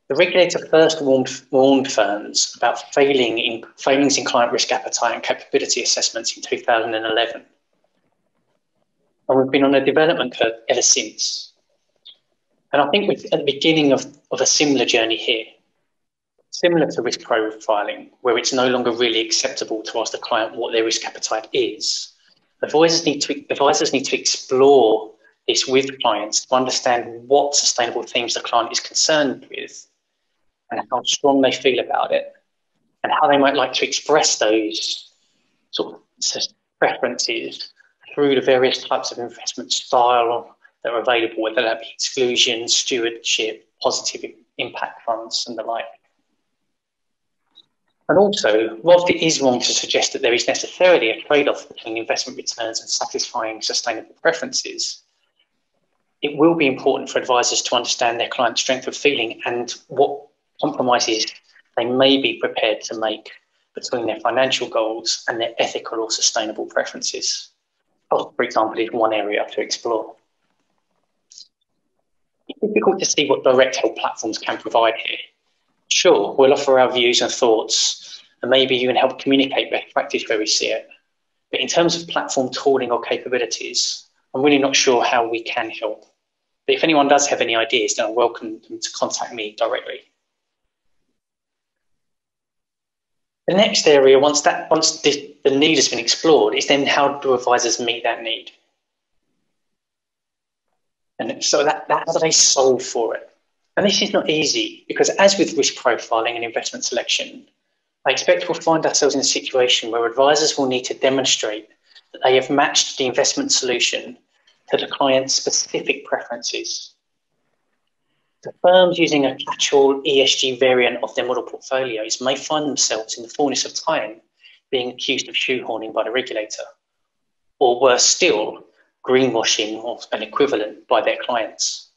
The regulator first warned firms about failings in client risk appetite and capability assessments in 2011. And we've been on a development curve ever since. And I think we're at the beginning of a similar journey here. Similar to risk profiling, where it's no longer really acceptable to ask the client what their risk appetite is. Advisors need to explore this with clients to understand what sustainable themes the client is concerned with and how strong they feel about it and how they might like to express those sort of preferences through the various types of investment style that are available, whether that be exclusion, stewardship, positive impact funds and the like. And also, whilst it is wrong to suggest that there is necessarily a trade-off between investment returns and satisfying sustainable preferences, it will be important for advisors to understand their client's strength of feeling and what compromises they may be prepared to make between their financial goals and their ethical or sustainable preferences. For example, is one area to explore. It's difficult to see what direct help platforms can provide here. Sure, we'll offer our views and thoughts, and maybe even help communicate best practice where we see it. But in terms of platform tooling or capabilities, I'm really not sure how we can help. But if anyone does have any ideas, then I welcome them to contact me directly. The next area, once the need has been explored, is then how do advisors meet that need? And so how do they solve for it? And this is not easy because as with risk profiling and investment selection, I expect we'll find ourselves in a situation where advisors will need to demonstrate that they have matched the investment solution to the client's specific preferences. The firms using a catch-all ESG variant of their model portfolios may find themselves in the fullness of time being accused of shoehorning by the regulator, or worse still, greenwashing or an equivalent by their clients.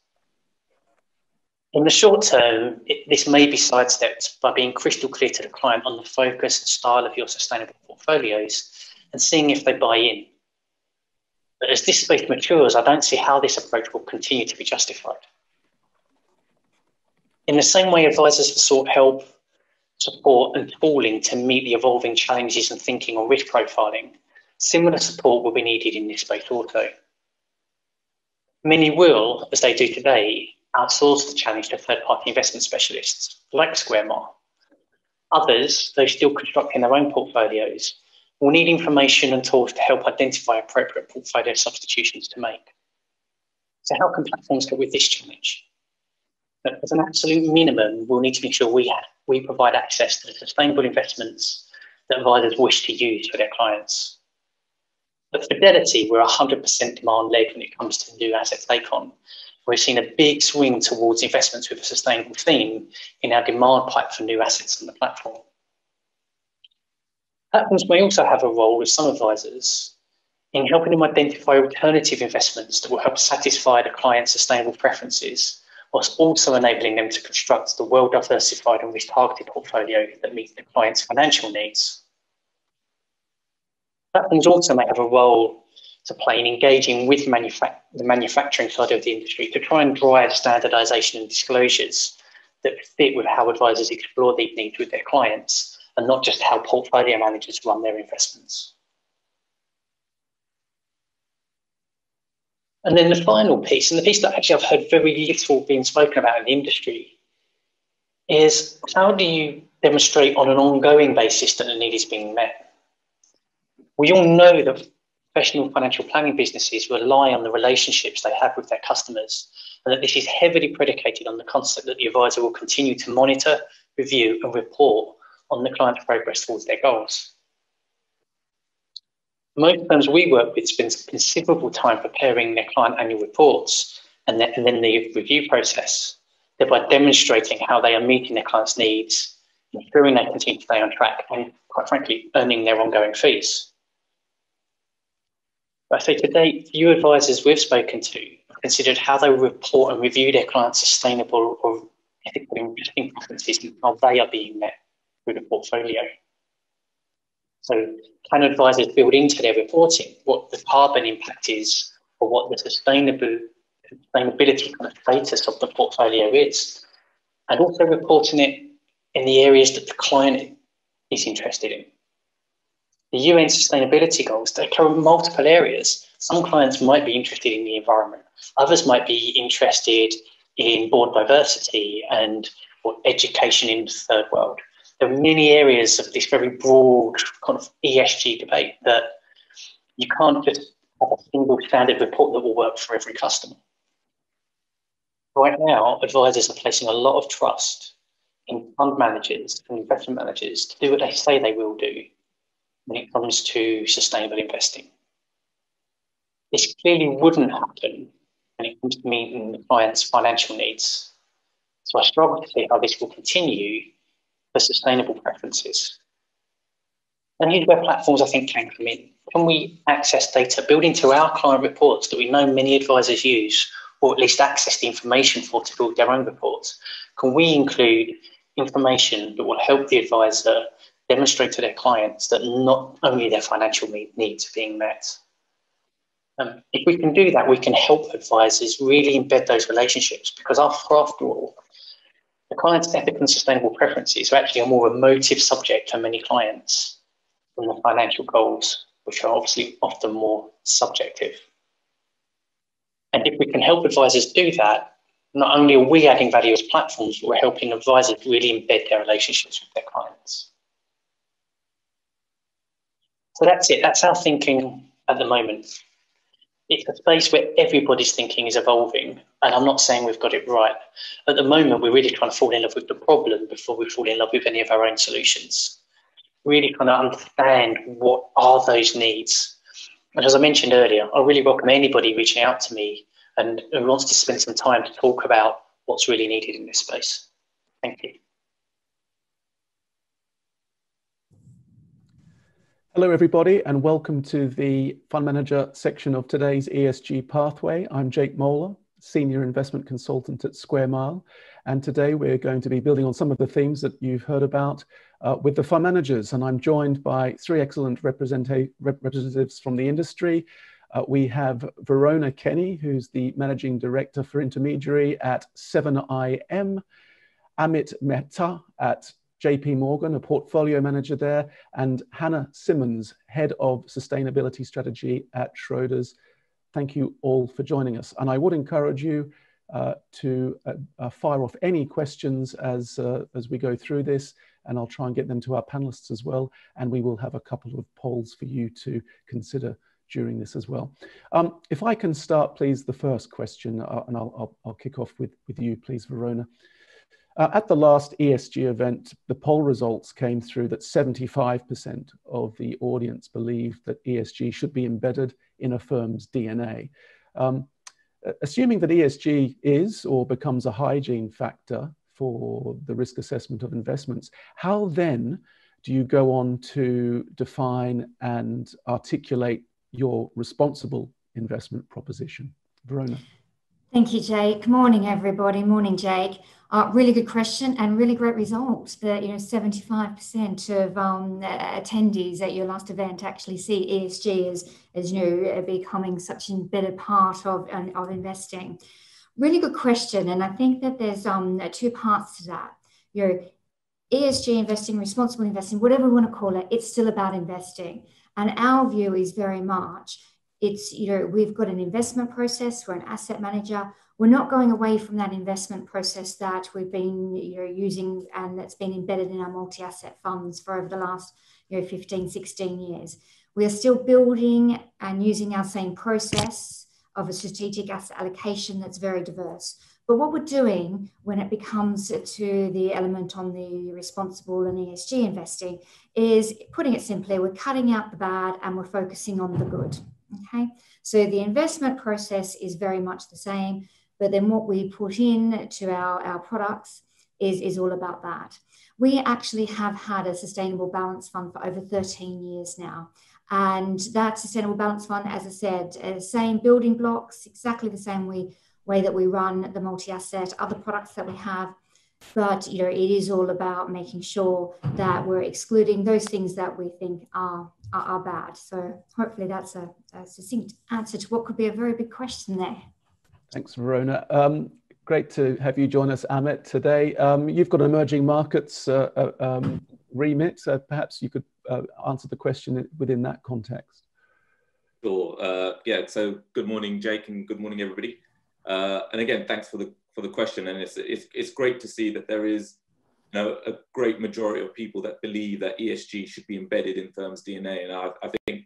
In the short term, this may be sidestepped by being crystal clear to the client on the focus and style of your sustainable portfolios and seeing if they buy in. But as this space matures, I don't see how this approach will continue to be justified. In the same way advisors have sought help, support and tooling to meet the evolving challenges and thinking on risk profiling, similar support will be needed in this space also. Many will, as they do today, outsource the challenge to third-party investment specialists, like SquareMar. Others, though still constructing their own portfolios, will need information and tools to help identify appropriate portfolio substitutions to make. So how can platforms cope with this challenge? But as an absolute minimum, we'll need to make sure we provide access to the sustainable investments that advisors wish to use for their clients. At Fidelity, we're 100% demand-led when it comes to new asset take-on. We're seeing a big swing towards investments with a sustainable theme in our demand pipe for new assets on the platform. Platforms may also have a role with some advisors in helping them identify alternative investments that will help satisfy the client's sustainable preferences, whilst also enabling them to construct the well-diversified and risk-targeted portfolio that meets the client's financial needs. Platforms also may have a role to play in engaging with the manufacturing side of the industry to try and drive standardisation and disclosures that fit with how advisors explore these needs with their clients, and not just how portfolio managers run their investments. And then the final piece, and the piece that actually I've heard very little being spoken about in the industry, is how do you demonstrate on an ongoing basis that the need is being met? We all know that professional financial planning businesses rely on the relationships they have with their customers, and that this is heavily predicated on the concept that the advisor will continue to monitor, review, and report on the client's progress towards their goals. Most firms we work with spend considerable time preparing their client annual reports and then the review process, thereby demonstrating how they are meeting their clients' needs, ensuring they continue to stay on track, and quite frankly, earning their ongoing fees. But I say to date, few advisors we've spoken to have considered how they report and review their clients' sustainable or ethical investing preferences and how they are being met through the portfolio. So can advisors build into their reporting what the carbon impact is, or what the sustainability kind of status of the portfolio is, and also reporting it in the areas that the client is interested in. The UN sustainability goals, they cover multiple areas. Some clients might be interested in the environment. Others might be interested in board diversity and or education in the third world. There are many areas of this very broad kind of ESG debate that you can't just have a single standard report that will work for every customer. Right now, advisors are placing a lot of trust in fund managers and investment managers to do what they say they will do when it comes to sustainable investing. This clearly wouldn't happen when it comes to meeting the client's financial needs. So I struggle to see how this will continue for sustainable preferences. And here's where platforms, I think, can come in. Can we access data, build into our client reports that we know many advisors use, or at least access the information for to build their own reports? Can we include information that will help the advisor demonstrate to their clients that not only their financial needs are being met? If we can do that, we can help advisors really embed those relationships, because after all, the client's ethical and sustainable preferences are actually a more emotive subject for many clients than the financial goals, which are obviously often more subjective. And if we can help advisors do that, not only are we adding value as platforms, but we're helping advisors really embed their relationships with their clients. So that's it. That's our thinking at the moment. It's a space where everybody's thinking is evolving, and I'm not saying we've got it right. At the moment, we're really trying to fall in love with the problem before we fall in love with any of our own solutions. Really trying to understand what are those needs. And as I mentioned earlier, I really welcome anybody reaching out to me and who wants to spend some time to talk about what's really needed in this space. Thank you. Hello, everybody, and welcome to the Fund Manager section of today's ESG Pathway. I'm Jake Moeller, Senior Investment Consultant at Square Mile, and today we're going to be building on some of the themes that you've heard about with the fund managers, and I'm joined by three excellent representatives from the industry. We have Verona Kenny, who's the Managing Director for Intermediary at 7IM, Amit Mehta at JP Morgan, a portfolio manager there, and Hannah Simmons, Head of Sustainability Strategy at Schroders. Thank you all for joining us. And I would encourage you to fire off any questions as we go through this, and I'll try and get them to our panelists as well. And we will have a couple of polls for you to consider during this as well. If I can start, please, the first question, and I'll kick off with you, please, Verona. At the last ESG event, the poll results came through that 75% of the audience believed that ESG should be embedded in a firm's DNA. Assuming that ESG is or becomes a hygiene factor for the risk assessment of investments, how then do you go on to define and articulate your responsible investment proposition? Verona. Thank you, Jake. Morning, everybody. Morning, Jake. Really good question and really great results. That 75% of attendees at your last event actually see ESG as becoming such an embedded part of investing. Really good question, and I think that there's two parts to that. ESG investing, responsible investing, whatever we want to call it, it's still about investing. And our view is very much it's, we've got an investment process, we're an asset manager. We're not going away from that investment process that we've been using and that's been embedded in our multi-asset funds for over the last 15, 16 years. We are still building and using our same process of a strategic asset allocation that's very diverse. But what we're doing when it becomes to the element on the responsible and ESG investing is, putting it simply, we're cutting out the bad and we're focusing on the good. Okay, so the investment process is very much the same, but then what we put in to our products is all about that. We actually have had a sustainable balance fund for over 13 years now. And that sustainable balance fund, as I said, same building blocks, exactly the same way that we run the multi-asset, other products that we have. But it is all about making sure that we're excluding those things that we think are bad. So hopefully that's a succinct answer to what could be a very big question there. Thanks, Verona. Great to have you join us, Amit, today. You've got an emerging markets remit, so perhaps you could answer the question within that context. Sure. Yeah. So good morning, Jake, and good morning, everybody. And again, thanks for the question. And it's great to see that there is a great majority of people that believe that ESG should be embedded in firms' DNA. And I think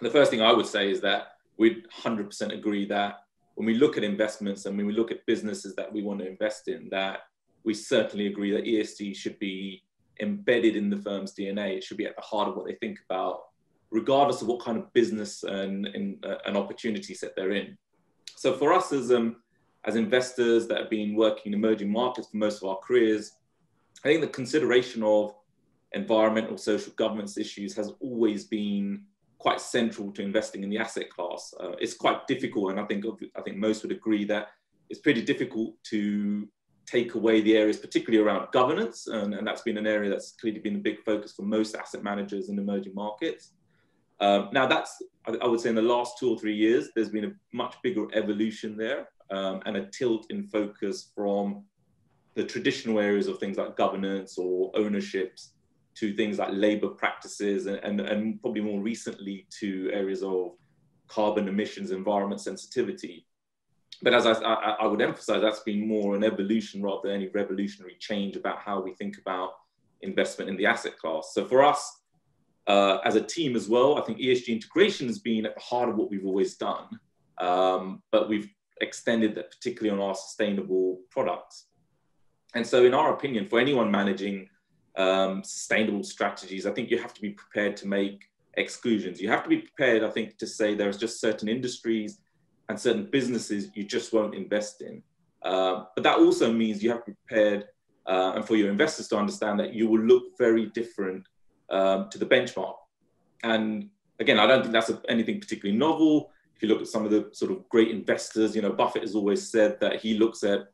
the first thing I would say is that we'd 100% agree that when we look at investments and when we look at businesses that we want to invest in, that we certainly agree that ESG should be embedded in the firm's DNA. It should be at the heart of what they think about, regardless of what kind of business and an opportunity set they're in. So for us as investors that have been working in emerging markets for most of our careers, I think the consideration of environmental, social governance issues has always been quite central to investing in the asset class. It's quite difficult, and I think most would agree that it's pretty difficult to take away the areas, particularly around governance, and that's been an area that's clearly been a big focus for most asset managers in emerging markets. Now that's, I would say in the last 2 or 3 years, there's been a much bigger evolution there and a tilt in focus from the traditional areas of things like governance or ownerships to things like labor practices and probably more recently to areas of carbon emissions, environment sensitivity. But as I would emphasize, that's been more an evolution rather than any revolutionary change about how we think about investment in the asset class. So for us, as a team as well, I think ESG integration has been at the heart of what we've always done, but we've extended that particularly on our sustainable products. And so in our opinion, for anyone managing sustainable strategies, I think you have to be prepared to make exclusions. You have to be prepared, I think, to say there's just certain industries and certain businesses you just won't invest in. But that also means you have to be prepared and for your investors to understand that you will look very different to the benchmark. And again, I don't think that's anything particularly novel. If you look at some of the sort of great investors, Buffett has always said that he looks at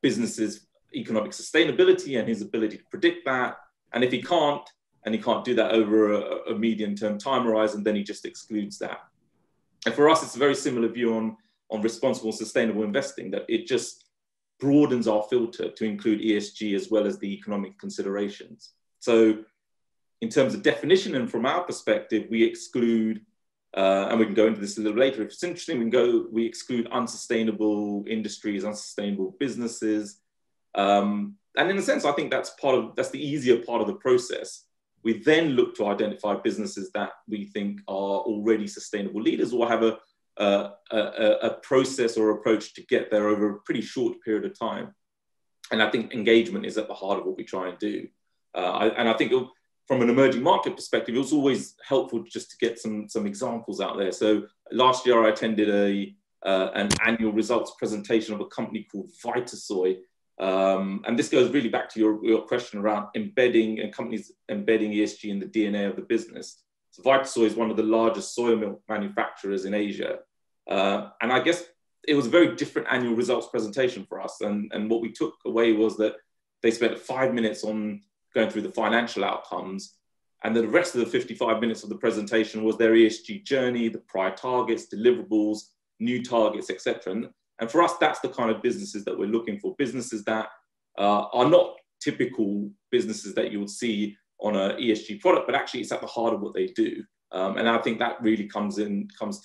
businesses' economic sustainability and his ability to predict that. And if he can't do that over a medium-term time horizon, then he just excludes that. And for us, it's a very similar view on responsible, sustainable investing, that it just broadens our filter to include ESG as well as the economic considerations. So in terms of definition and from our perspective, we exclude, and we can go into this a little later if it's interesting, we exclude unsustainable industries, unsustainable businesses. And in a sense, I think that's the easier part of the process. We then look to identify businesses that we think are already sustainable leaders or have a process or approach to get there over a pretty short period of time. And I think engagement is at the heart of what we try and do. And I think from an emerging market perspective, it was always helpful just to get some examples out there. So last year I attended an annual results presentation of a company called Vitasoy. And this goes really back to your question around embedding and companies embedding ESG in the DNA of the business. So Vitasoy is one of the largest soy milk manufacturers in Asia. And I guess it was a very different annual results presentation for us. And what we took away was that they spent 5 minutes on going through the financial outcomes, and the rest of the 55 minutes of the presentation was their ESG journey, the prior targets, deliverables, new targets, etc. And for us, that's the kind of businesses that we're looking for, businesses that are not typical businesses that you would see on an ESG product, but actually it's at the heart of what they do. And I think that really comes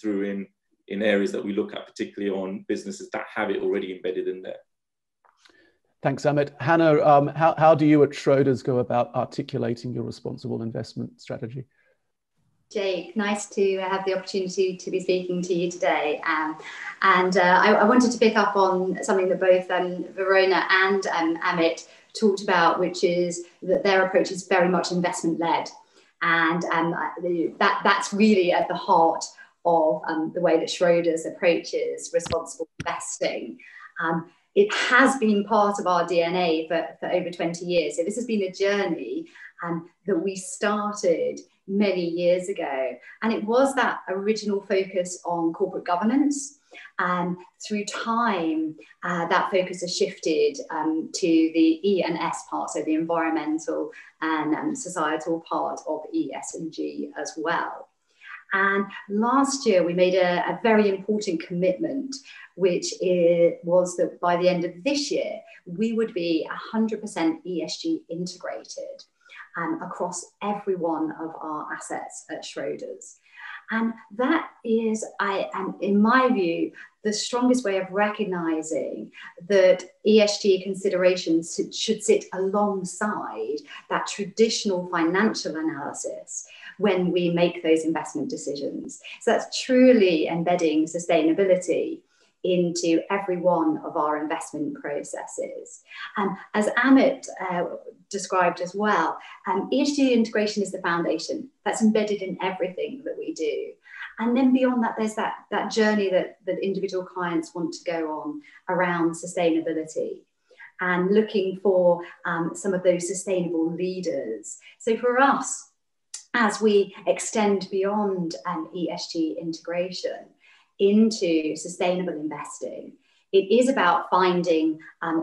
through in areas that we look at, particularly on businesses that have it already embedded in there. Thanks, Amit. Hannah, how do you at Schroders go about articulating your responsible investment strategy? Jake, nice to have the opportunity to be speaking to you today. I wanted to pick up on something that both Verona and Amit talked about, which is that their approach is very much investment-led. And that's really at the heart of the way that Schroders approaches responsible investing. It has been part of our DNA for over 20 years. So this has been a journey that we started many years ago. And it was that original focus on corporate governance. Through time, that focus has shifted to the E and S part, so the environmental and societal part of ESG as well. And last year, we made a very important commitment, which was that by the end of this year, we would be 100% ESG integrated across every one of our assets at Schroders. And that is, in my view, the strongest way of recognizing that ESG considerations should sit alongside that traditional financial analysis when we make those investment decisions. So that's truly embedding sustainability into every one of our investment processes. As Amit described as well, ESG integration is the foundation that's embedded in everything that we do. And then beyond that, there's that journey that individual clients want to go on around sustainability and looking for some of those sustainable leaders. So for us, as we extend beyond ESG integration into sustainable investing, it is about finding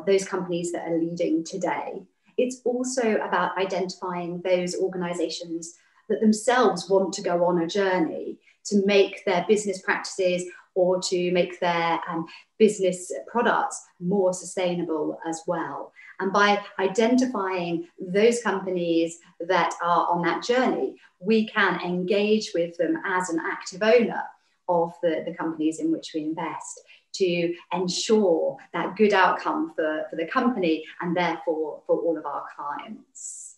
those companies that are leading today. It's also about identifying those organizations that themselves want to go on a journey to make their business practices or to make their business products more sustainable as well. And by identifying those companies that are on that journey, we can engage with them as an active owner of the companies in which we invest to ensure that good outcome for the company and therefore for all of our clients.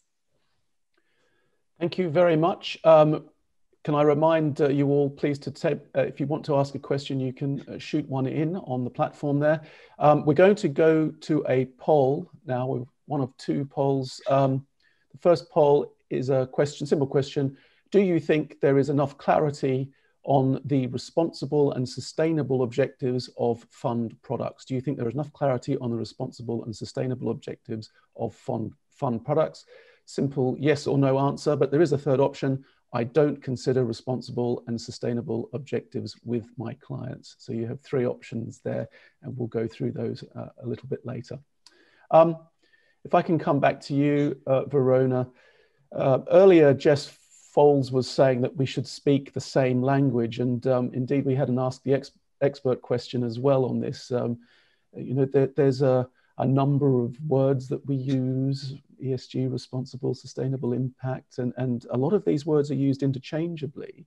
Thank you very much. Can I remind you all, please, to take, if you want to ask a question, you can shoot one in on the platform there. We're going to go to a poll now, one of two polls. The first poll is a question, simple question. Do you think there is enough clarity on the responsible and sustainable objectives of fund products? Do you think there is enough clarity on the responsible and sustainable objectives of fund products? Simple yes or no answer, but there is a third option. I don't consider responsible and sustainable objectives with my clients. So you have three options there, and we'll go through those a little bit later. If I can come back to you, Verona. Earlier, Jess Foles was saying that we should speak the same language, and indeed we had an Ask the Expert question as well on this. You know, there's a number of words that we use: ESG, responsible, sustainable impact, and a lot of these words are used interchangeably.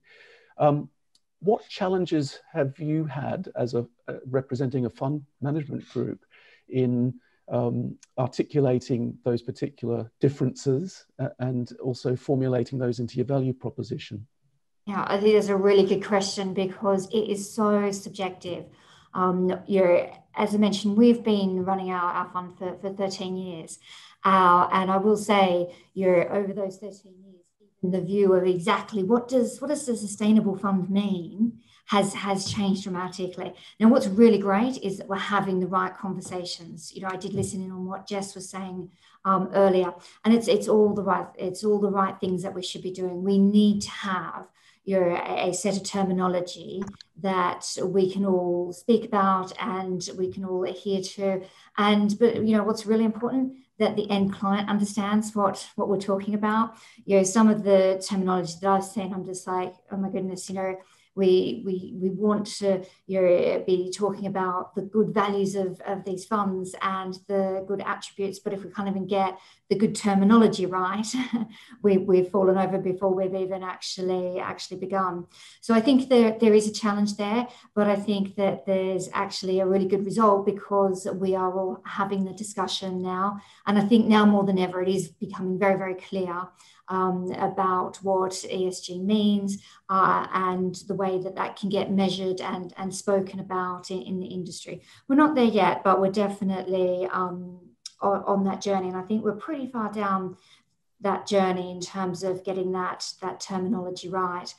What challenges have you had as representing a fund management group in articulating those particular differences and also formulating those into your value proposition? Yeah, I think that's a really good question because it is so subjective. As I mentioned, we've been running our fund for 13 years. And I will say, over those 13 years, the view of exactly what does the sustainable fund mean has changed dramatically. Now, what's really great is that we're having the right conversations. You know, I did listen in on what Jess was saying earlier, and it's all the right things that we should be doing. We need to have a set of terminology that we can all speak about and we can all adhere to. But what's really important, that the end client understands what we're talking about. Some of the terminology that I've seen, I'm just like, oh my goodness, we want to be talking about the good values of these funds and the good attributes, but if we can't even get the good terminology right, we've fallen over before we've even actually begun. So I think there is a challenge there, but I think that there's actually a really good result because we are all having the discussion now, and I think now more than ever it is becoming very, very clear about what ESG means and the way that can get measured and spoken about in the industry. We're not there yet, but we're definitely on that journey. And I think we're pretty far down that journey in terms of getting that terminology right.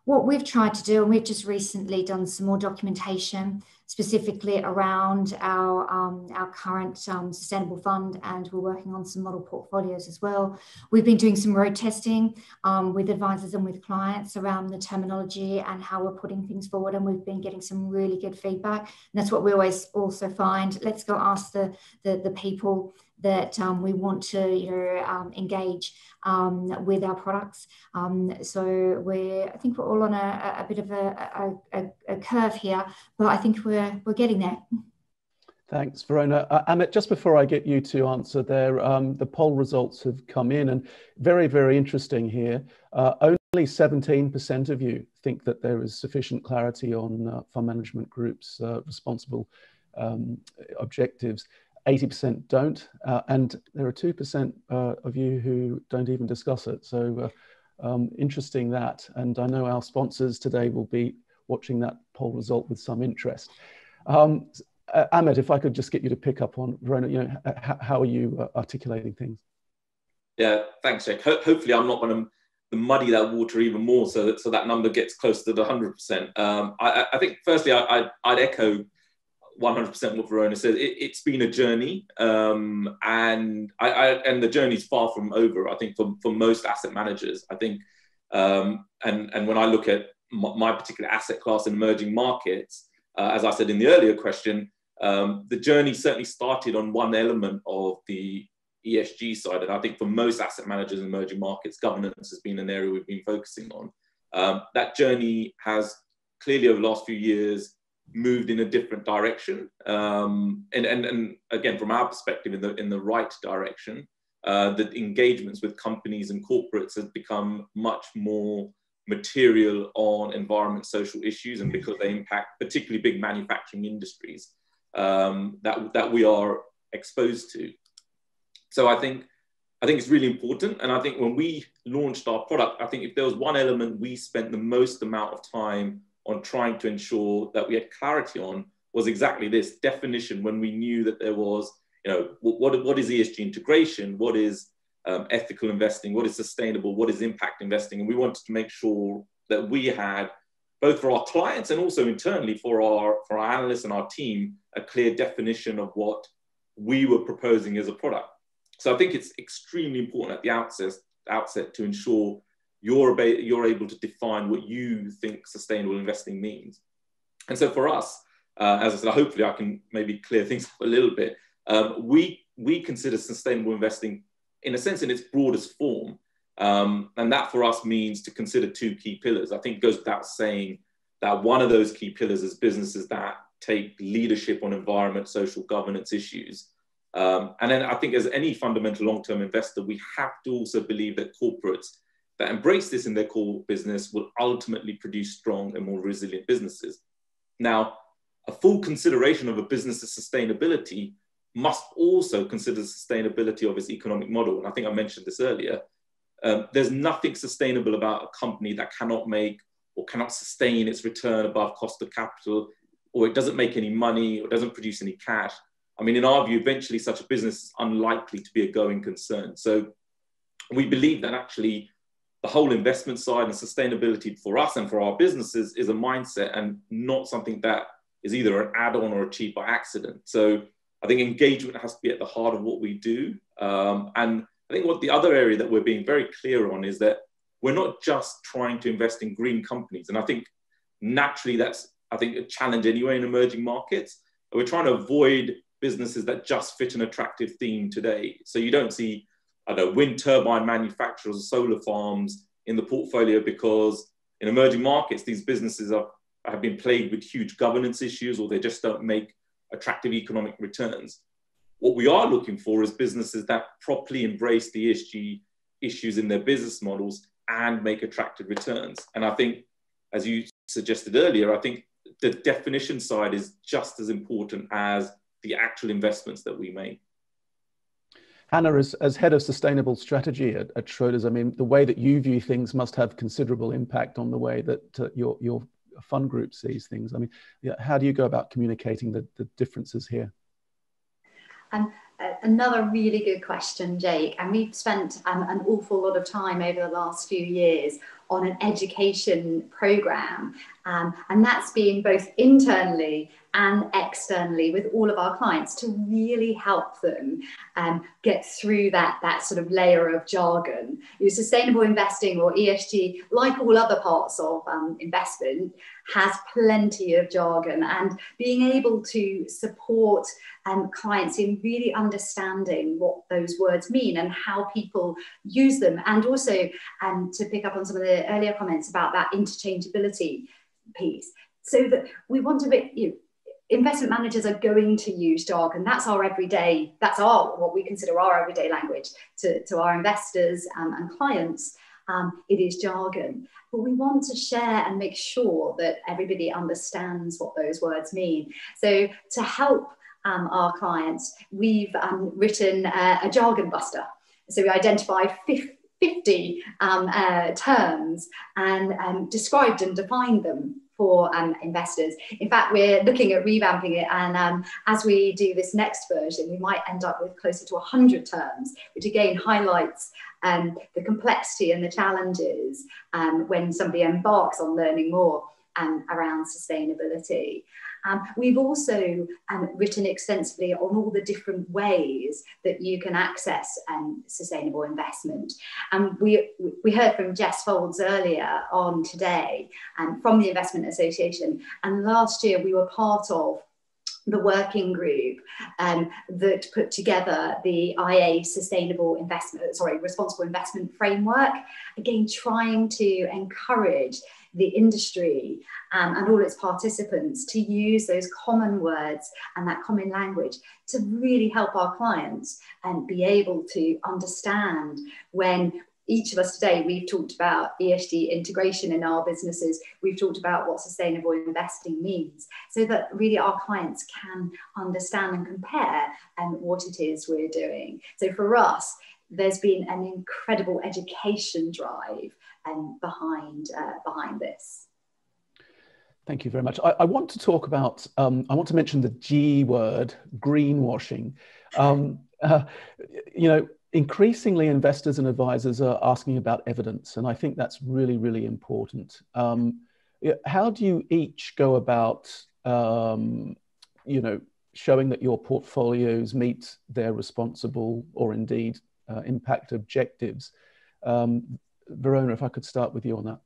What we've tried to do, and we've just recently done some more documentation specifically around our current sustainable fund, and we're working on some model portfolios as well. We've been doing some road testing with advisors and with clients around the terminology and how we're putting things forward, and we've been getting some really good feedback. And that's what we always also find. Let's go ask the people that we want to engage with our products. So I think we're all on a bit of a curve here, but I think we're getting there. Thanks, Verona. Amit, just before I get you to answer there, the poll results have come in, and very, very interesting here. Only 17% of you think that there is sufficient clarity on fund management groups' responsible objectives. 80% don't, and there are 2% of you who don't even discuss it. So interesting that, and I know our sponsors today will be watching that poll result with some interest. Amit, if I could just get you to pick up on, Verona, how are you articulating things? Yeah, thanks, Jake. Hopefully I'm not going to muddy that water even more so that number gets close to the 100%. I think firstly I'd echo 100% what Verona said. It's been a journey, and the journey's far from over. I think for most asset managers, I think, and when I look at my particular asset class in emerging markets, as I said in the earlier question, the journey certainly started on one element of the ESG side, and I think for most asset managers in emerging markets, governance has been an area we've been focusing on. That journey has clearly over the last few years moved in a different direction, and again from our perspective in the right direction. The engagements with companies and corporates has become much more material on environment, social issues, and because they impact particularly big manufacturing industries that we are exposed to. So I think it's really important, and I think when we launched our product, I think if there was one element we spent the most amount of time on trying to ensure that we had clarity on, was exactly this definition. When we knew that there was, what is ESG integration, what is ethical investing, what is sustainable, what is impact investing, and we wanted to make sure that we had, both for our clients and also internally for our analysts and our team, a clear definition of what we were proposing as a product. So I think it's extremely important at the outset to ensure you're able to define what you think sustainable investing means. And so for us, as I said, hopefully I can maybe clear things up a little bit. We consider sustainable investing, in a sense, in its broadest form. And that for us means to consider two key pillars. I think it goes without saying that one of those key pillars is businesses that take leadership on environment, social governance issues. And then I think as any fundamental long-term investor, we have to also believe that corporates that embrace this in their core business will ultimately produce strong and more resilient businesses. Now, a full consideration of a business's sustainability must also consider the sustainability of its economic model. And I think I mentioned this earlier. There's nothing sustainable about a company that cannot make or cannot sustain its return above cost of capital, or it doesn't make any money or doesn't produce any cash. I mean, in our view, eventually such a business is unlikely to be a going concern. So we believe that actually the whole investment side and sustainability for us and for our businesses is a mindset and not something that is either an add-on or achieved by accident. So I think engagement has to be at the heart of what we do. And I think what the other area that we're being very clear on is that we're not just trying to invest in green companies. And I think naturally that's, I think, a challenge anyway in emerging markets. We're trying to avoid businesses that just fit an attractive theme today. So you don't see, I don't know, wind turbine manufacturers or solar farms in the portfolio, because in emerging markets, these businesses have been plagued with huge governance issues, or they just don't make attractive economic returns. What we are looking for is businesses that properly embrace the ESG issues in their business models and make attractive returns. And I think, as you suggested earlier, I think the definition side is just as important as the actual investments that we make. Hannah, as head of sustainable strategy at Schroders, I mean, the way that you view things must have considerable impact on the way that your fund group sees things. I mean, how do you go about communicating the differences here? Another really good question, Jake. And we've spent an awful lot of time over the last few years on an education program. And that's been both internally and externally with all of our clients to really help them get through that sort of layer of jargon. Sustainable investing, or ESG, like all other parts of investment, has plenty of jargon, and being able to support clients in really understanding what those words mean and how people use them, and also to pick up on some of the earlier comments about that interchangeability piece, so that we want to be, investment managers are going to use jargon. That's our everyday, that's what we consider our everyday language to our investors and clients. It is jargon, but we want to share and make sure that everybody understands what those words mean. So to help our clients, we've written a jargon buster. So we identified 50 terms and described and defined them for investors. In fact, we're looking at revamping it, and as we do this next version, we might end up with closer to 100 terms, which again highlights the complexity and the challenges when somebody embarks on learning more around sustainability. We've also written extensively on all the different ways that you can access sustainable investment. And we heard from Jess Folds earlier on today from the Investment Association. And last year we were part of the working group that put together the IA responsible investment framework, again trying to encourage the industry and all its participants to use those common words and that common language to really help our clients and be able to understand when each of us today, we've talked about ESG integration in our businesses. We've talked about what sustainable investing means, so that really our clients can understand and compare what it is we're doing. So for us, there's been an incredible education drive behind this. Thank you very much. I want to talk about, I want to mention the G word, greenwashing. Increasingly investors and advisors are asking about evidence, and I think that's really, really important. How do you each go about, showing that your portfolios meet their responsible or indeed impact objectives? Verona, if I could start with you on that.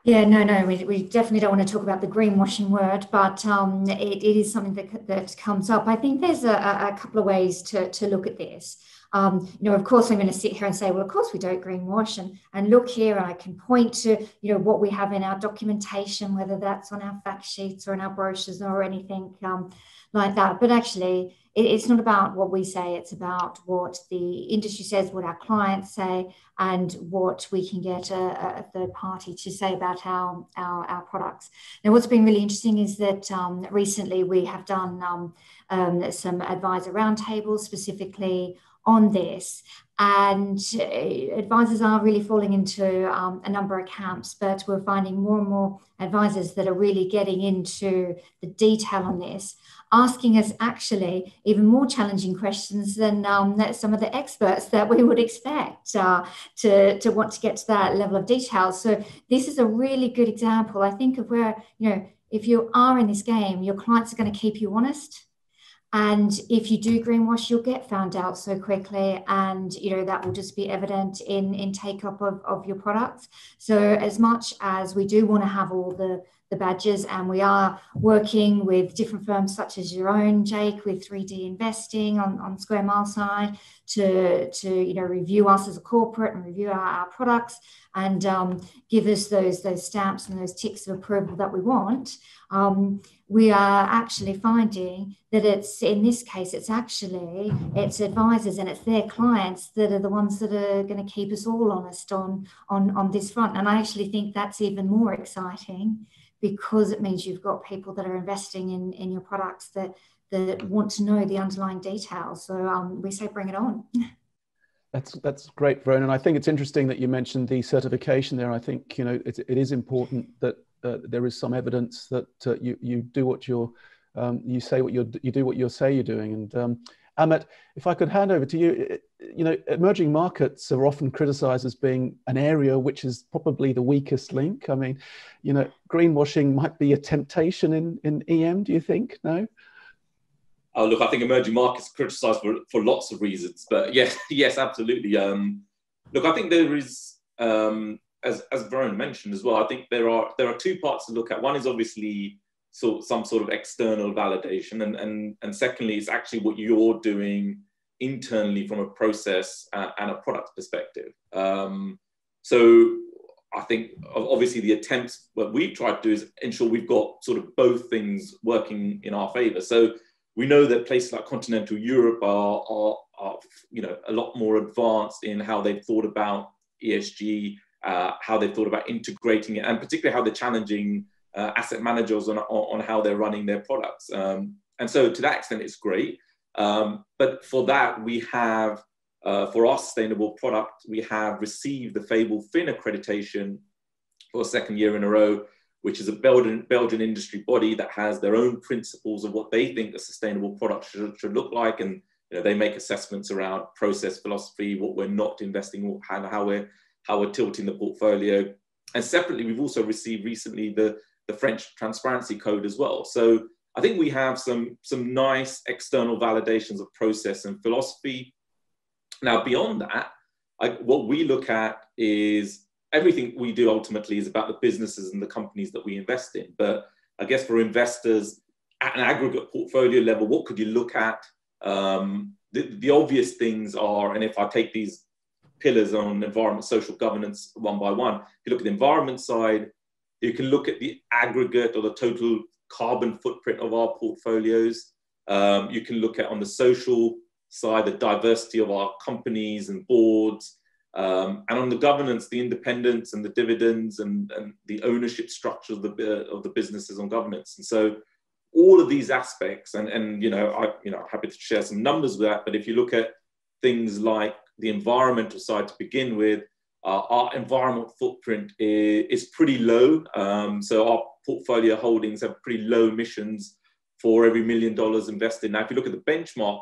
Yeah, no, we definitely don't want to talk about the greenwashing word, but it is something that comes up. I think there's a couple of ways to look at this. Of course, I'm going to sit here and say, well, of course we don't greenwash, and look here, and I can point to, what we have in our documentation, whether that's on our fact sheets or in our brochures or anything like that. But actually, it's not about what we say, it's about what the industry says, what our clients say, and what we can get a third party to say about our products. Now, what's been really interesting is that recently we have done some advisor roundtables specifically on this, and advisors are really falling into a number of camps, but we're finding more and more advisors that are really getting into the detail on this, asking us actually even more challenging questions than some of the experts that we would expect to want to get to that level of detail. So this is a really good example, I think, of where, if you are in this game, your clients are going to keep you honest. And if you do greenwash, you'll get found out so quickly, and that will just be evident in take up of your products. So as much as we do want to have all the badges, and we are working with different firms such as your own, Jake, with 3D Investing on Square Mile side to review us as a corporate and review our products and give us those stamps and those ticks of approval that we want. We are actually finding that in this case, it's advisors and it's their clients that are the ones that are going to keep us all honest on this front. And I actually think that's even more exciting, because it means you've got people that are investing in your products that want to know the underlying details. So we say bring it on. That's great, Verona. And I think it's interesting that you mentioned the certification there. I think it is important that there is some evidence that you do what you say what you do what you say you're doing. And Amit, if I could hand over to you, emerging markets are often criticised as being an area which is probably the weakest link. I mean, greenwashing might be a temptation in EM. Do you think? No. Oh, look, I think emerging markets are criticised for lots of reasons, but yes, absolutely. Look, I think there is, as Verona mentioned as well, I think there are two parts to look at. One is obviously some sort of external validation, and secondly, it's actually what you're doing internally from a process and a product perspective. So I think obviously the attempts, what we've tried to do is ensure we've got sort of both things working in our favour. So we know that places like continental Europe are a lot more advanced in how they've thought about ESG, how they've thought about integrating it, and particularly how they're challenging asset managers on how they're running their products. And so to that extent, it's great. But for that, we have, for our sustainable product, we have received the Fable Fin accreditation for a second year in a row, which is a Belgian industry body that has their own principles of what they think a sustainable product should look like. And they make assessments around process philosophy, what we're not investing in, how we're tilting the portfolio. And separately, we've also received recently the French Transparency Code as well. So I think we have some nice external validations of process and philosophy. Now, beyond that, what we look at is everything we do ultimately is about the businesses and the companies that we invest in. But I guess for investors at an aggregate portfolio level, what could you look at? The obvious things are, and if I take these pillars on environment, social governance one by one, if you look at the environment side, you can look at the aggregate or the total carbon footprint of our portfolios. You can look at on the social side, the diversity of our companies and boards. And on the governance, the independence and the dividends and the ownership structure of the businesses on governance. And so all of these aspects, and I'm happy to share some numbers with that, but if you look at things like the environmental side to begin with, our environmental footprint is pretty low. So our portfolio holdings have pretty low emissions for every $1 million invested. Now, if you look at the benchmark,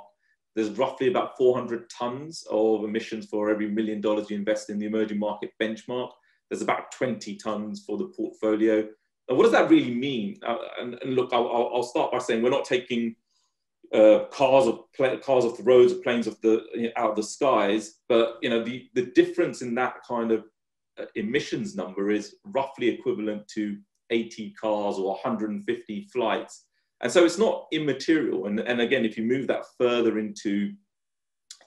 there's roughly about 400 tons of emissions for every $1 million you invest in the emerging market benchmark. There's about 20 tons for the portfolio. And what does that really mean? And look, I'll start by saying we're not taking cars off the roads or planes out of the skies, but the difference in that kind of emissions number is roughly equivalent to 80 cars or 150 flights. And so it's not immaterial. And again, if you move that further into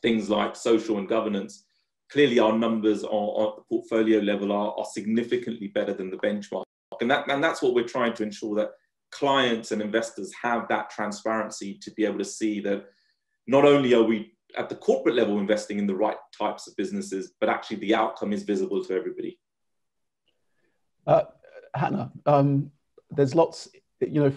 things like social and governance, clearly our numbers on the portfolio level are significantly better than the benchmark. And that's what we're trying to ensure, that clients and investors have that transparency to be able to see that not only are we at the corporate level investing in the right types of businesses, but actually the outcome is visible to everybody. Hannah, there's lots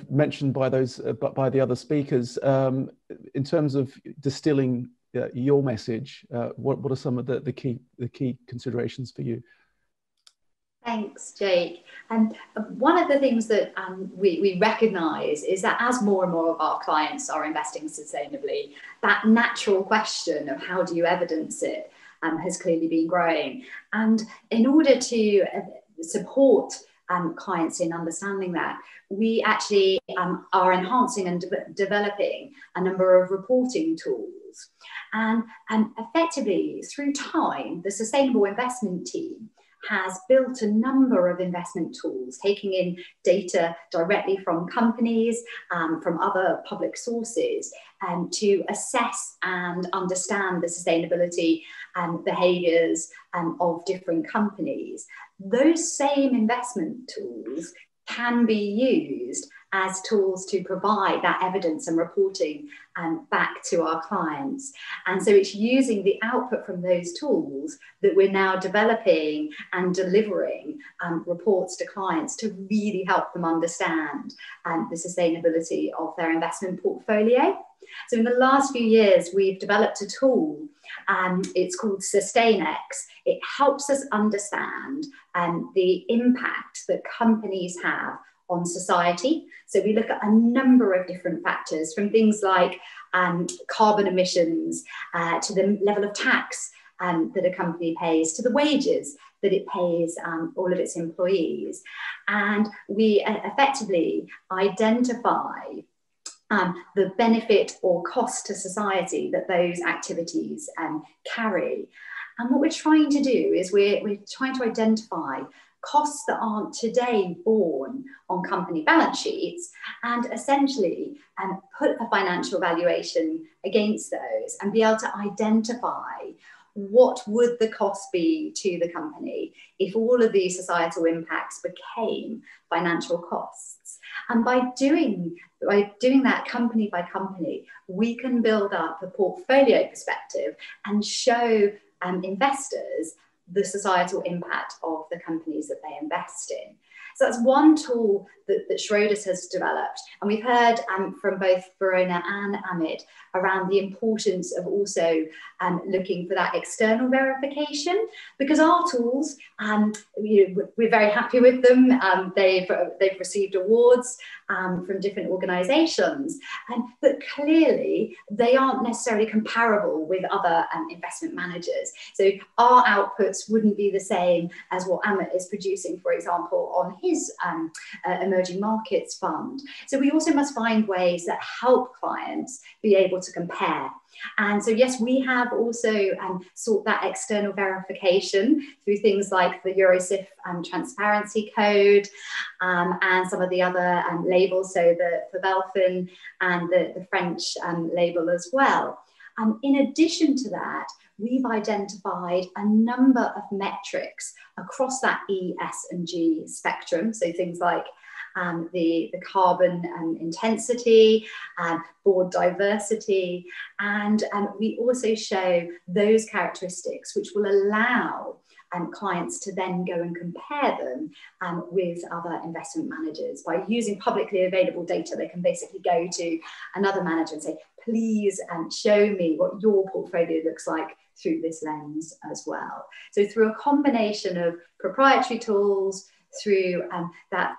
mentioned by the other speakers in terms of distilling your message. What are some of the key considerations for you? Thanks, Jake. And one of the things that we recognise is that as more and more of our clients are investing sustainably, that natural question of how do you evidence it has clearly been growing. And in order to support clients in understanding that. We actually are enhancing and developing a number of reporting tools. And effectively, through time, the Sustainable Investment team has built a number of investment tools, taking in data directly from companies, from other public sources, to assess and understand the sustainability behaviours of different companies. Those same investment tools can be used as tools to provide that evidence and reporting back to our clients. And so it's using the output from those tools that we're now developing and delivering reports to clients to really help them understand the sustainability of their investment portfolio. So in the last few years, we've developed a tool, it's called SustainX. It helps us understand the impact that companies have on society. So we look at a number of different factors, from things like carbon emissions, to the level of tax that a company pays, to the wages that it pays all of its employees. And we effectively identify the benefit or cost to society that those activities carry. And what we're trying to do is we're trying to identify costs that aren't today borne on company balance sheets, and essentially put a financial valuation against those and be able to identify what would the cost be to the company if all of these societal impacts became financial costs. And by doing that company by company, we can build up a portfolio perspective and show investors the societal impact of the companies that they invest in. So that's one tool that Schroders has developed. And we've heard from both Verona and Amit around the importance of also looking for that external verification, because our tools, we're very happy with them. They've received awards from different organisations, but clearly they aren't necessarily comparable with other investment managers. So our outputs wouldn't be the same as what Amit is producing, for example, on his emerging markets fund. So we also must find ways that help clients be able to compare. And so, yes, we have also sought that external verification through things like the Eurosif transparency code and some of the other labels, so the Belfin and the French label as well. In addition to that, we've identified a number of metrics across that E, S and G spectrum, so things like the carbon intensity, board diversity, and we also show those characteristics which will allow clients to then go and compare them with other investment managers. By using publicly available data, they can basically go to another manager and say, please show me what your portfolio looks like through this lens as well. So through a combination of proprietary tools, through that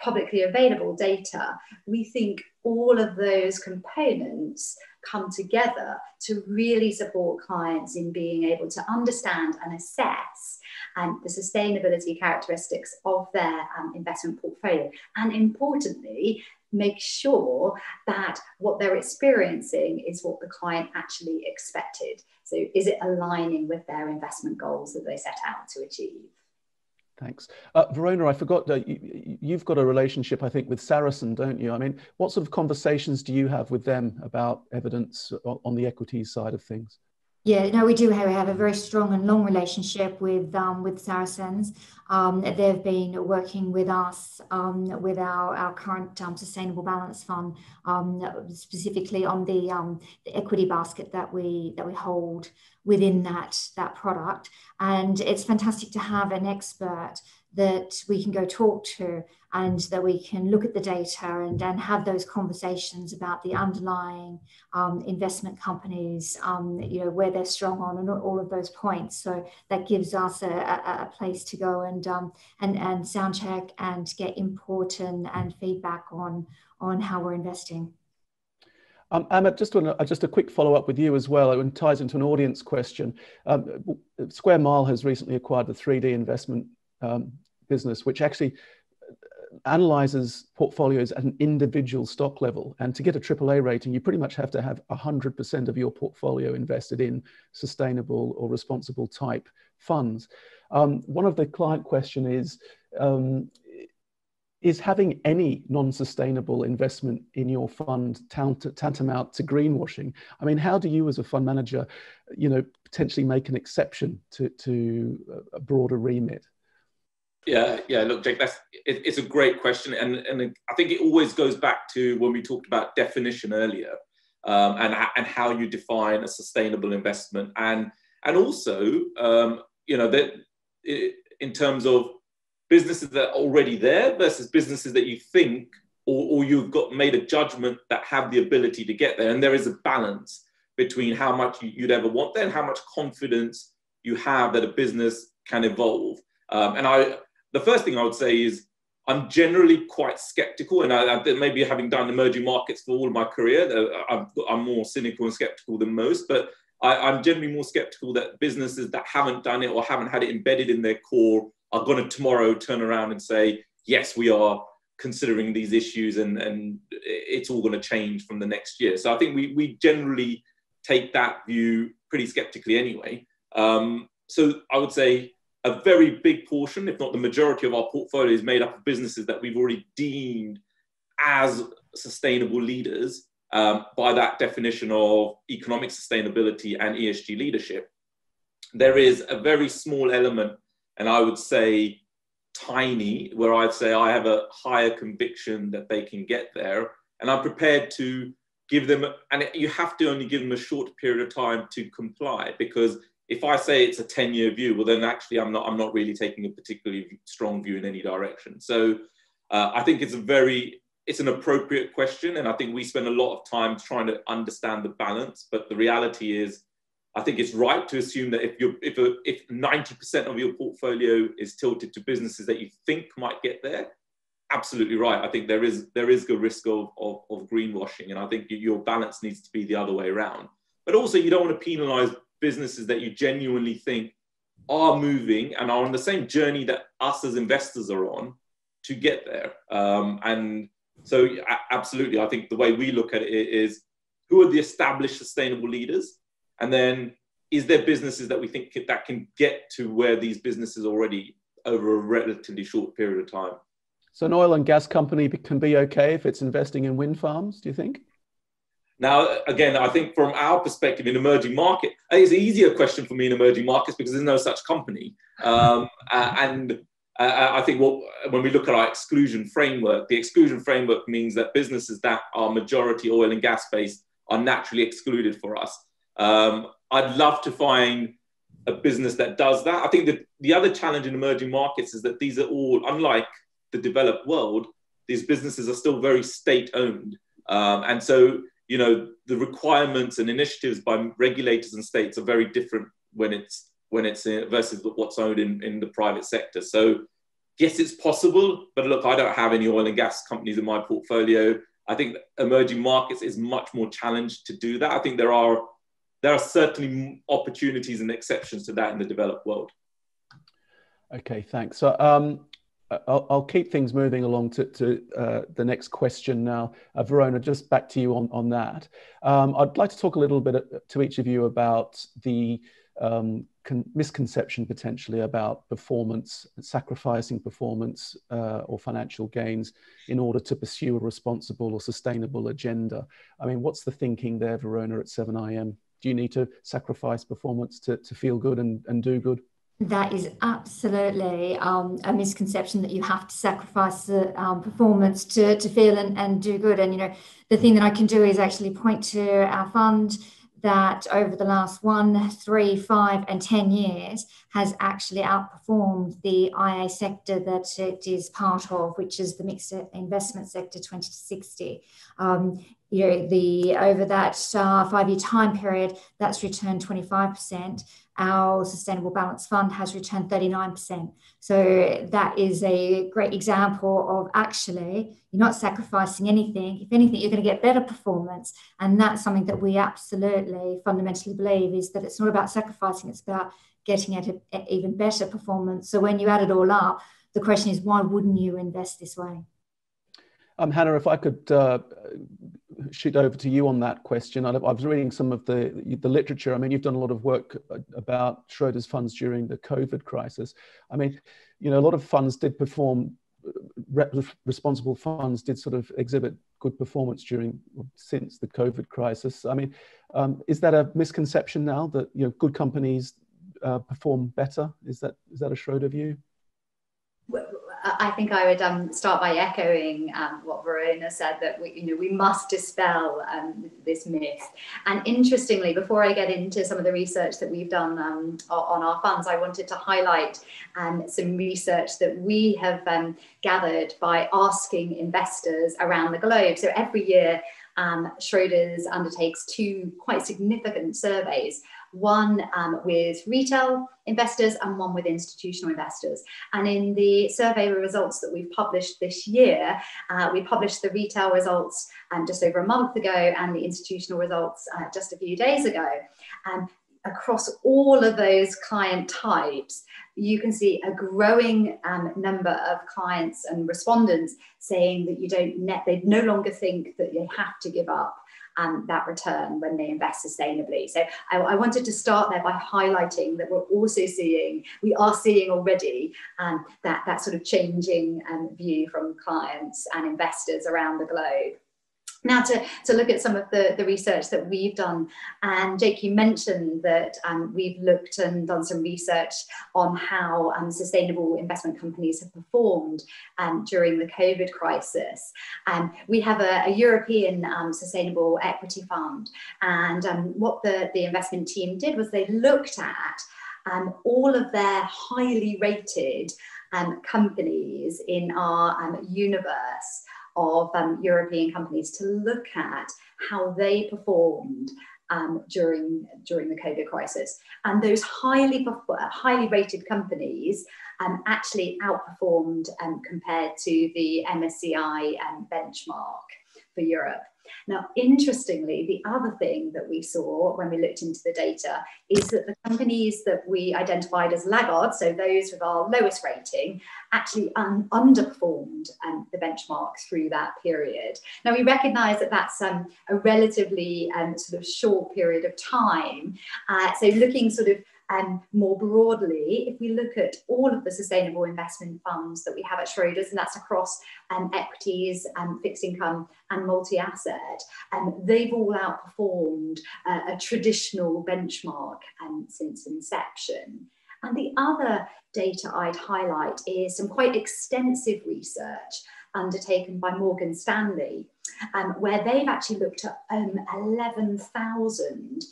publicly available data, we think all of those components come together to really support clients in being able to understand and assess the sustainability characteristics of their investment portfolio, and importantly, make sure that what they're experiencing is what the client actually expected. So is it aligning with their investment goals that they set out to achieve? Thanks. Verona, I forgot, you've got a relationship, I think, with Saracen, don't you? I mean, what sort of conversations do you have with them about evidence on the equities side of things? Yeah, no, we do have a very strong and long relationship with Saracens. They've been working with us with our current sustainable balance fund, specifically on the equity basket that we hold within that product. And it's fantastic to have an expert that we can go talk to, and that we can look at the data and have those conversations about the underlying investment companies, where they're strong on, and all of those points. So that gives us a place to go and sound check and get input and feedback on how we're investing. Amit, just a quick follow-up with you as well, and ties into an audience question. Square Mile has recently acquired the 3D investment business which actually analyzes portfolios at an individual stock level. And to get a AAA rating, you pretty much have to have 100% of your portfolio invested in sustainable or responsible type funds. One of the client question is having any non-sustainable investment in your fund tantamount to greenwashing? I mean, how do you as a fund manager, potentially make an exception to a broader remit? Yeah. Look, Jake, it's a great question, and I think it always goes back to when we talked about definition earlier, and how you define a sustainable investment, and also that in terms of businesses that are already there versus businesses that you think or you've got made a judgment that have the ability to get there, and there is a balance between how much you'd ever want there and how much confidence you have that a business can evolve. The first thing I would say is I'm generally quite skeptical, and I maybe having done emerging markets for all of my career, I'm more cynical and skeptical than most, but I'm generally more skeptical that businesses that haven't done it or haven't had it embedded in their core are going to tomorrow turn around and say, yes, we are considering these issues and it's all going to change from the next year. So I think we generally take that view pretty skeptically anyway. So I would say a very big portion, if not the majority of our portfolio, is made up of businesses that we've already deemed as sustainable leaders by that definition of economic sustainability and ESG leadership. There is a very small element, and I would say tiny, where I'd say I have a higher conviction that they can get there. And I'm prepared to give them, and you have to only give them a short period of time to comply, because if I say it's a 10-year view, well, then actually I'm not really taking a particularly strong view in any direction. So I think it's an appropriate question. And I think we spend a lot of time trying to understand the balance, but the reality is, I think it's right to assume that if 90% of your portfolio is tilted to businesses that you think might get there, absolutely right. I think there is a risk of greenwashing, and I think your balance needs to be the other way around. But also, you don't want to penalize businesses that you genuinely think are moving and are on the same journey that us as investors are on to get there. And so, absolutely, I think the way we look at it is, who are the established sustainable leaders? And then, is there businesses that we think that can get to where these businesses already over a relatively short period of time? So an oil and gas company can be okay if it's investing in wind farms, do you think? Now, again, I think from our perspective in emerging market, it's an easier question for me in emerging markets because there's no such company. And I think when we look at our exclusion framework, the exclusion framework means that businesses that are majority oil and gas based are naturally excluded for us. I'd love to find a business that does that. I think that the other challenge in emerging markets is that these are all, unlike the developed world, these businesses are still very state-owned. And so, the requirements and initiatives by regulators and states are very different when it's versus what's owned in the private sector. So yes, it's possible, but look, I don't have any oil and gas companies in my portfolio. I think emerging markets is much more challenged to do that. I think there are certainly opportunities and exceptions to that in the developed world. Okay, thanks. So I'll keep things moving along to the next question now. Verona, just back to you on that. I'd like to talk a little bit to each of you about the misconception potentially about performance, sacrificing performance or financial gains in order to pursue a responsible or sustainable agenda. I mean, what's the thinking there, Verona, at 7IM? Do you need to sacrifice performance to feel good and do good? That is absolutely a misconception, that you have to sacrifice performance to feel and do good. And, the thing that I can do is actually point to our fund that over the last 1, 3, 5, and 10 years has actually outperformed the IA sector that it is part of, which is the mixed investment sector 2060. Over that 5-year time period, that's returned 25%. Our sustainable balance fund has returned 39%. So that is a great example of actually you're not sacrificing anything. If anything, you're going to get better performance. And that's something that we absolutely fundamentally believe, is that it's not about sacrificing, it's about getting at even better performance. So when you add it all up, the question is, why wouldn't you invest this way? Hannah, if I could shoot over to you on that question. I was reading some of the literature. I mean, you've done a lot of work about Schroders funds during the COVID crisis. I mean, you know, a lot of funds did perform, responsible funds did sort of exhibit good performance since the COVID crisis. I mean, is that a misconception now that, you know, good companies perform better? Is that a Schroder view? I think I would start by echoing what Verona said, that we must dispel this myth. And interestingly, before I get into some of the research that we've done on our funds, I wanted to highlight some research that we have gathered by asking investors around the globe. So every year, Schroders undertakes 2 quite significant surveys, one with retail investors and one with institutional investors. And in the survey results that we've published this year, we published the retail results just over a month ago and the institutional results just a few days ago. Across all of those client types, you can see a growing number of clients and respondents saying that they no longer think that they have to give up that return when they invest sustainably. So I wanted to start there by highlighting that we are seeing already that sort of changing view from clients and investors around the globe. Now to look at some of the research that we've done, and Jake, you mentioned that we've looked and done some research on how sustainable investment companies have performed during the COVID crisis. We have a European sustainable equity fund, and what the investment team did was they looked at all of their highly rated companies in our universe of European companies to look at how they performed during the COVID crisis. And those highly rated companies actually outperformed compared to the MSCI benchmark for Europe. Now, interestingly, the other thing that we saw when we looked into the data is that the companies that we identified as laggards, so those with our lowest rating, actually underperformed the benchmark through that period. Now, we recognise that that's a relatively sort of short period of time. So looking sort of more broadly, if we look at all of the sustainable investment funds that we have at Schroders, and that's across equities, fixed income and multi-asset, they've all outperformed a traditional benchmark since inception. And the other data I'd highlight is some quite extensive research undertaken by Morgan Stanley, where they've actually looked at 11,000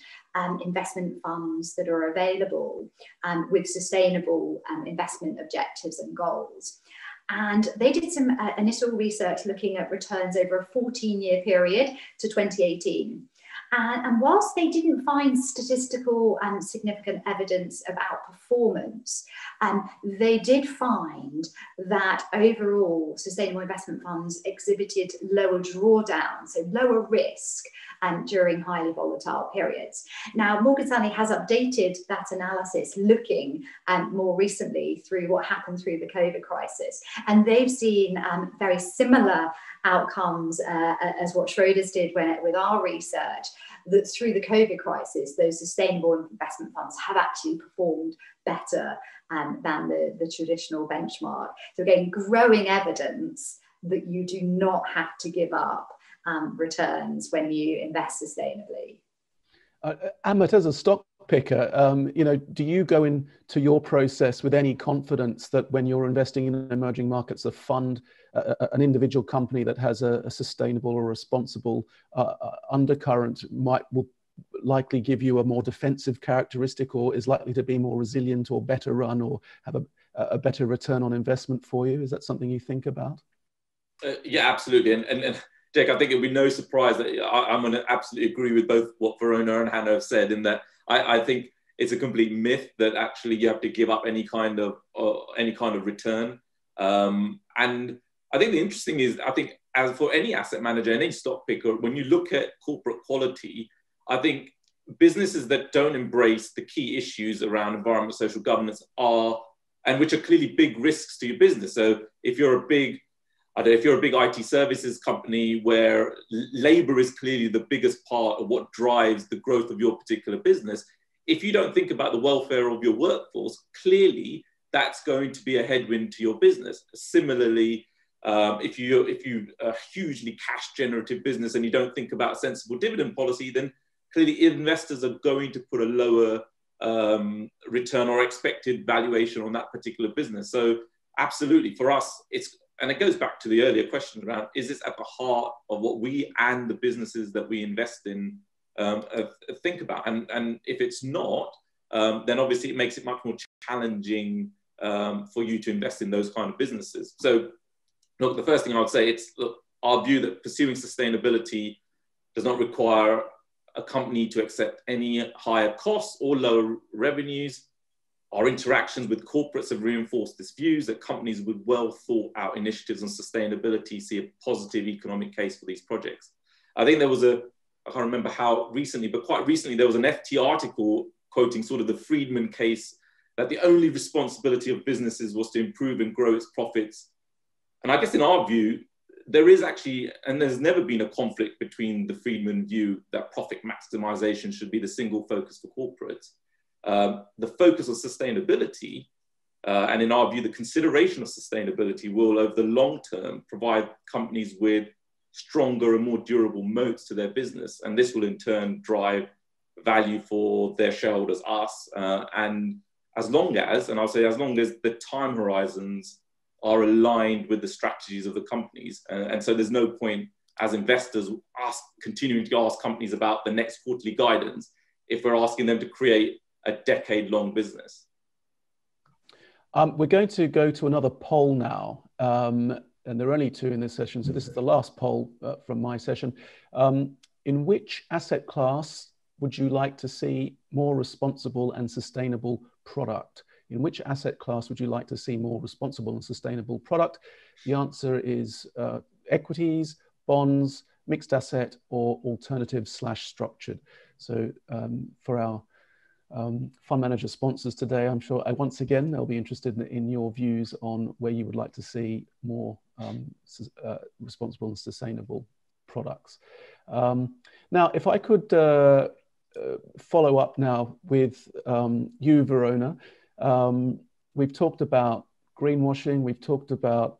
investment funds that are available with sustainable investment objectives and goals. And they did some initial research looking at returns over a 14-year period to 2018. And whilst they didn't find statistical and significant evidence of outperformance, they did find that overall sustainable investment funds exhibited lower drawdowns, so lower risk during highly volatile periods. Now, Morgan Stanley has updated that analysis looking more recently through what happened through the COVID crisis. And they've seen very similar outcomes as what Schroders did with our research, that through the COVID crisis, those sustainable investment funds have actually performed better than the traditional benchmark. So again, growing evidence that you do not have to give up returns when you invest sustainably. Amit, as a stock picker, you know, do you go into your process with any confidence that when you're investing in emerging markets, a fund, an individual company that has a sustainable or responsible undercurrent will likely give you a more defensive characteristic, or is likely to be more resilient or better run, or have a better return on investment for you? Is that something you think about? Yeah, absolutely. And Jake, I think it'll be no surprise that I'm going to absolutely agree with both what Verona and Hannah have said, in that I think it's a complete myth that actually you have to give up any kind of return. And I think the interesting is, I think as for any asset manager, any stock picker, when you look at corporate quality, I think businesses that don't embrace the key issues around environment, social governance are and which are clearly big risks to your business. So if you're a big, I don't know, if you're a big IT services company where labor is clearly the biggest part of what drives the growth of your particular business, if you don't think about the welfare of your workforce, clearly that's going to be a headwind to your business. Similarly, if you a hugely cash generative business and you don't think about a sensible dividend policy, then clearly investors are going to put a lower return or expected valuation on that particular business. So absolutely, for us, and it goes back to the earlier question around, is this at the heart of what we and the businesses that we invest in think about? And if it's not, then obviously it makes it much more challenging for you to invest in those kind of businesses. So look, the first thing I would say, it's our view that pursuing sustainability does not require a company to accept any higher costs or lower revenues. Our interactions with corporates have reinforced this view that companies with well thought out initiatives on sustainability see a positive economic case for these projects. I think there was I can't remember how recently, but quite recently there was an FT article quoting sort of the Friedman case that the only responsibility of businesses was to improve and grow its profits. And I guess in our view, there is actually, and there's never been a conflict between the Friedman view that profit maximization should be the single focus for corporates. The focus of sustainability, and in our view, the consideration of sustainability will, over the long term, provide companies with stronger and more durable moats to their business. And this will in turn drive value for their shareholders, us, and as long as, and I'll say as long as the time horizons are aligned with the strategies of the companies. And so there's no point as investors continuing to ask companies about the next quarterly guidance if we're asking them to create a decade-long business. We're going to go to another poll now, and there are only two in this session, so this is the last poll from my session. In which asset class would you like to see more responsible and sustainable product? In which asset class would you like to see more responsible and sustainable product? The answer is equities, bonds, mixed asset, or alternative/structured. So for our fund manager sponsors today, I'm sure once again they'll be interested in your views on where you would like to see more responsible and sustainable products. Now, if I could follow up now with you, Verona. We've talked about greenwashing. We've talked about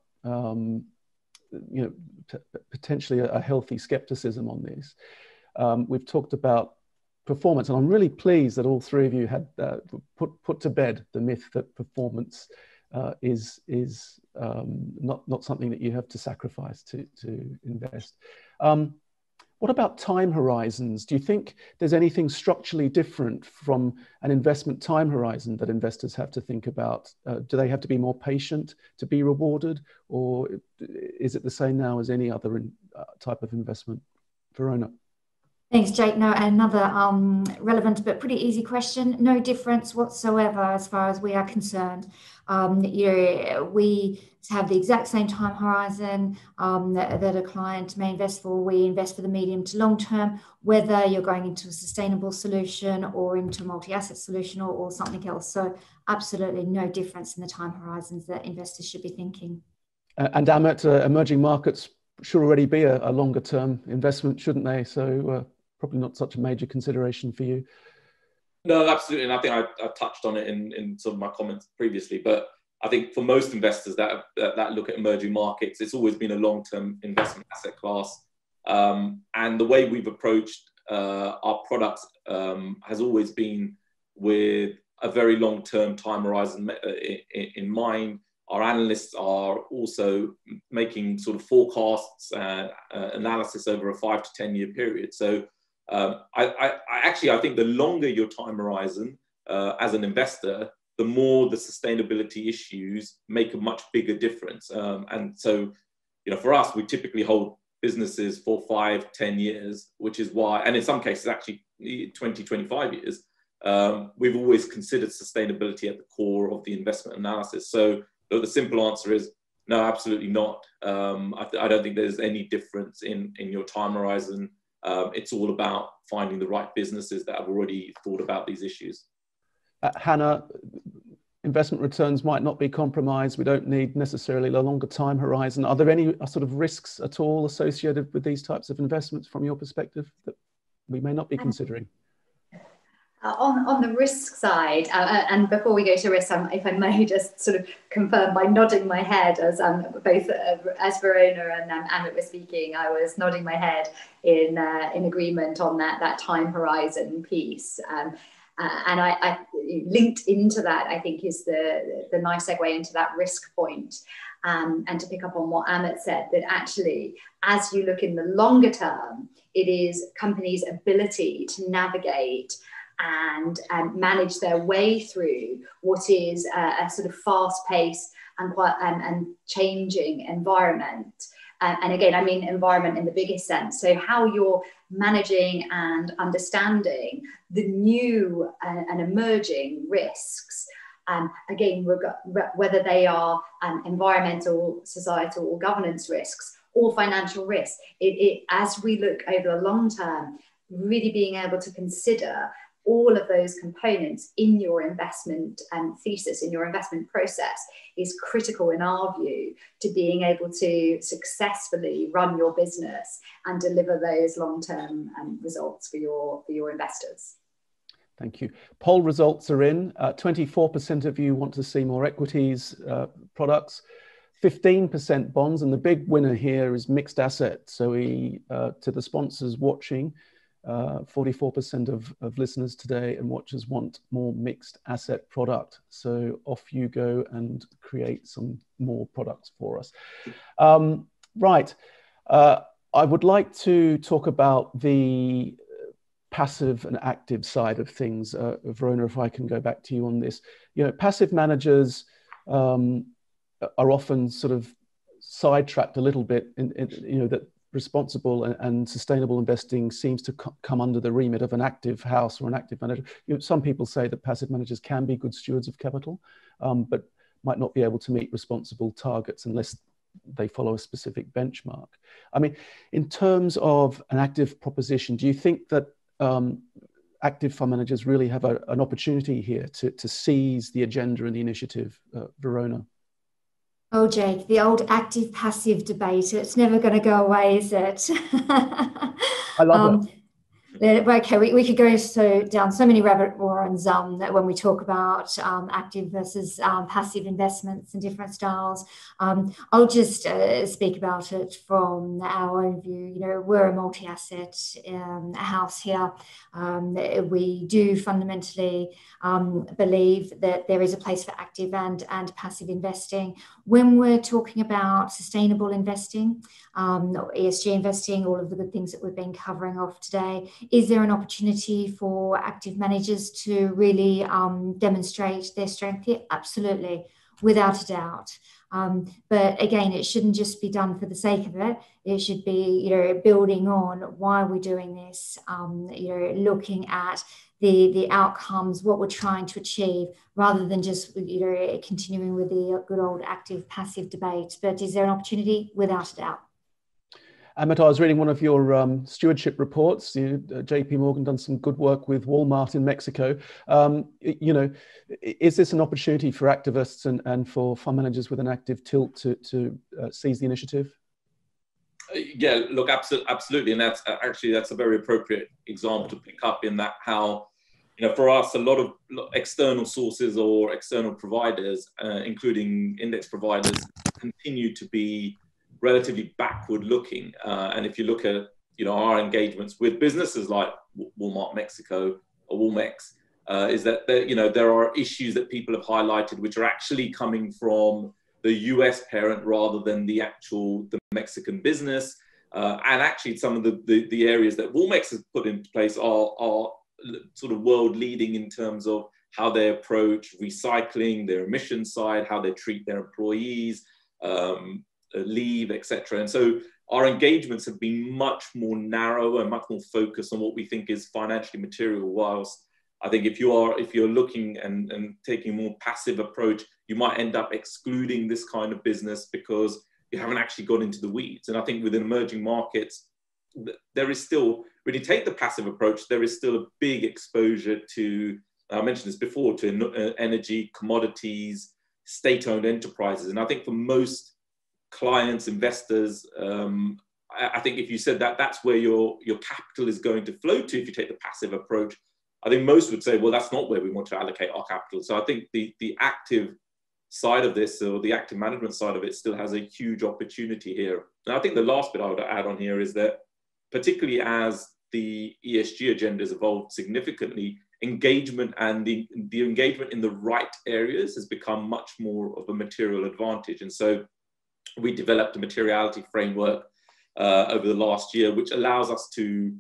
potentially a healthy skepticism on this. We've talked about performance, and I'm really pleased that all three of you had put to bed the myth that performance is not something that you have to sacrifice to invest. What about time horizons? Do you think there's anything structurally different from an investment time horizon that investors have to think about? Do they have to be more patient to be rewarded, or is it the same now as any other type of investment? Verona. Thanks, Jake. No, another relevant but pretty easy question. No difference whatsoever as far as we are concerned. We have the exact same time horizon that a client may invest for. We invest for the medium to long term, whether you're going into a sustainable solution or into a multi-asset solution or something else. So absolutely no difference in the time horizons that investors should be thinking. And Amit, emerging markets should already be a longer term investment, shouldn't they? So probably not such a major consideration for you. No, absolutely. And I think I touched on it in some of my comments previously, but I think for most investors that look at emerging markets, it's always been a long-term investment asset class. And the way we've approached our products has always been with a very long-term time horizon in mind. Our analysts are also making sort of forecasts and analysis over a 5 to 10 year period. So I think the longer your time horizon as an investor, the more the sustainability issues make a much bigger difference. And so, for us, we typically hold businesses for 5, 10 years, which is why, and in some cases, actually 20, 25 years, we've always considered sustainability at the core of the investment analysis. So the simple answer is no, absolutely not. I don't think there's any difference in your time horizon. It's all about finding the right businesses that have already thought about these issues. Hannah, investment returns might not be compromised. We don't need necessarily a longer time horizon. Are there any sort of risks at all associated with these types of investments from your perspective that we may not be considering? On the risk side, and before we go to risk, if I may just sort of confirm by nodding my head as both as Verona and Amit were speaking, I was nodding my head in agreement on that time horizon piece. And I linked into that, I think, is the nice segue into that risk point. And to pick up on what Amit said, that actually, as you look in the longer term, it is companies' ability to navigate and manage their way through what is a sort of fast-paced and changing environment. And again, I mean environment in the biggest sense. So how you're managing and understanding the new and emerging risks, again, whether they are environmental, societal, or governance risks, or financial risks, as we look over the long term, really being able to consider all of those components in your investment thesis, in your investment process, is critical in our view to being able to successfully run your business and deliver those long-term results for your investors. Thank you. Poll results are in. 24% of you want to see more equities products, 15% bonds, and the big winner here is mixed asset. So to the sponsors watching, 44% of listeners today and watchers want more mixed asset product. So off you go and create some more products for us. Right. I would like to talk about the passive and active side of things. Verona, if I can go back to you on this. You know, passive managers are often sort of sidetracked a little bit that responsible and sustainable investing seems to come under the remit of an active house or an active manager. Some people say that passive managers can be good stewards of capital, but might not be able to meet responsible targets unless they follow a specific benchmark. I mean, in terms of an active proposition, do you think that active fund managers really have an opportunity here to seize the agenda and the initiative, Verona? Oh, Jake, the old active-passive debate, it's never going to go away, is it? I love it. Okay, we could go down so many rabbit warrens when we talk about active versus passive investments and different styles. I'll just speak about it from our own view. You know, we're a multi-asset house here. We do fundamentally believe that there is a place for active and passive investing. When we're talking about sustainable investing, ESG investing, all of the good things that we've been covering off today, is there an opportunity for active managers to really demonstrate their strength here? Absolutely, without a doubt. But again, it shouldn't just be done for the sake of it. It should be, building on why we're doing this, looking at the outcomes, what we're trying to achieve, rather than just, continuing with the good old active passive debate. But is there an opportunity? Without a doubt. Amit, I was reading one of your stewardship reports. JP Morgan done some good work with Walmart in Mexico. Is this an opportunity for activists and for fund managers with an active tilt to seize the initiative? Yeah, look, absolutely. And that's a very appropriate example to pick up in that how, for us, a lot of external sources or external providers, including index providers, continue to be relatively backward looking. And if you look at, our engagements with businesses like Walmart Mexico or Walmex, is that there are issues that people have highlighted which are actually coming from the US parent rather than the Mexican business. And actually some of the areas that Walmex has put into place are sort of world leading in terms of how they approach recycling, their emission side, how they treat their employees, leave, etc. And so our engagements have been much more narrow and much more focused on what we think is financially material, whilst I think if you're looking and taking a more passive approach, you might end up excluding this kind of business because you haven't actually gone into the weeds. And I think within emerging markets, there is still, when you take the passive approach, there is still a big exposure to I mentioned this before, to energy, commodities, state-owned enterprises. And I think for most clients, investors, I think if you said that that's where your capital is going to flow to, if you take the passive approach, I think most would say, well, that's not where we want to allocate our capital. So I think the active side of this, or the active management side of it, still has a huge opportunity here. And I think the last bit I would add on here is that, particularly as the ESG agenda has evolved significantly, engagement and the engagement in the right areas has become much more of a material advantage. And so we developed a materiality framework over the last year, which allows us to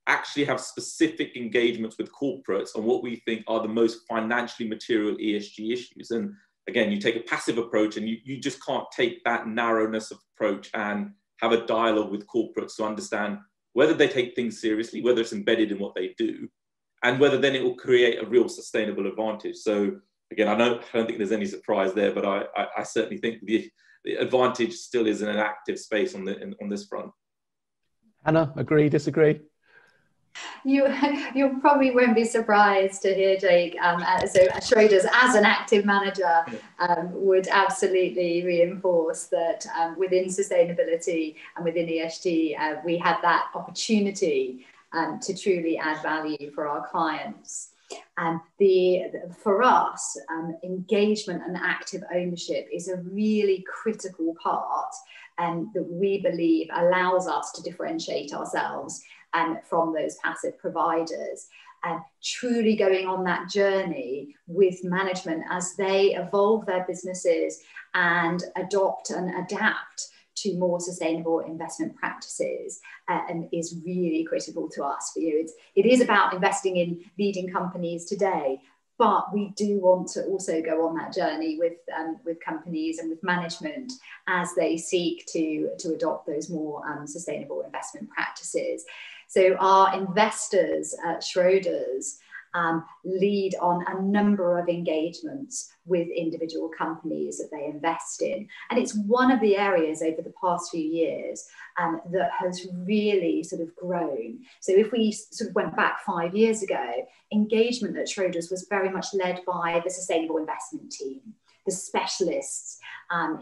actually have specific engagements with corporates on what we think are the most financially material ESG issues. And again, you take a passive approach, and you just can't take that narrowness of approach and have a dialogue with corporates to understand whether they take things seriously, whether it's embedded in what they do, and whether then it will create a real sustainable advantage. So again, I don't think there's any surprise there, but I certainly think the advantage still is in an active space on this front. Hannah, agree, disagree? You probably won't be surprised to hear, Jake. So Schroders, as an active manager, would absolutely reinforce that within sustainability and within ESG, we had that opportunity to truly add value for our clients. And for us, engagement and active ownership is a really critical part that we believe allows us to differentiate ourselves from those passive providers, and truly going on that journey with management as they evolve their businesses and adopt and adapt to more sustainable investment practices, and is really critical to us. It is about investing in leading companies today, but we do want to also go on that journey with companies and with management as they seek to adopt those more sustainable investment practices. So our investors at Schroders lead on a number of engagements with individual companies that they invest in. And it's one of the areas over the past few years that has really sort of grown. So if we sort of went back 5 years ago, engagement at Schroders was very much led by the sustainable investment team, the specialists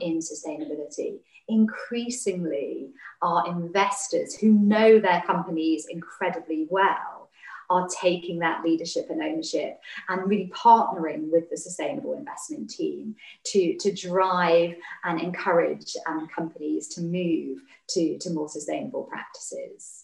in sustainability. Increasingly, our investors who know their companies incredibly well are taking that leadership and ownership and really partnering with the sustainable investment team to drive and encourage companies to move to more sustainable practices.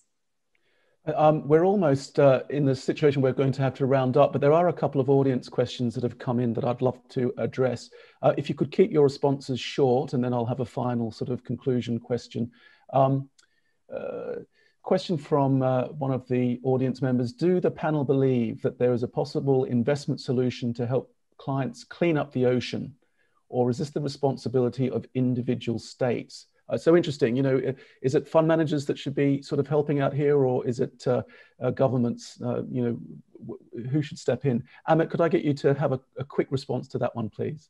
We're almost in the situation we're going to have to round up, but there are a couple of audience questions that have come in that I'd love to address. If you could keep your responses short, and then I'll have a final sort of conclusion question. Question from one of the audience members: do the panel believe that there is a possible investment solution to help clients clean up the ocean, or is this the responsibility of individual states? So interesting, you know, is it fund managers that should be sort of helping out here, or is it governments, you know, who should step in? Amit, could I get you to have a quick response to that one, please?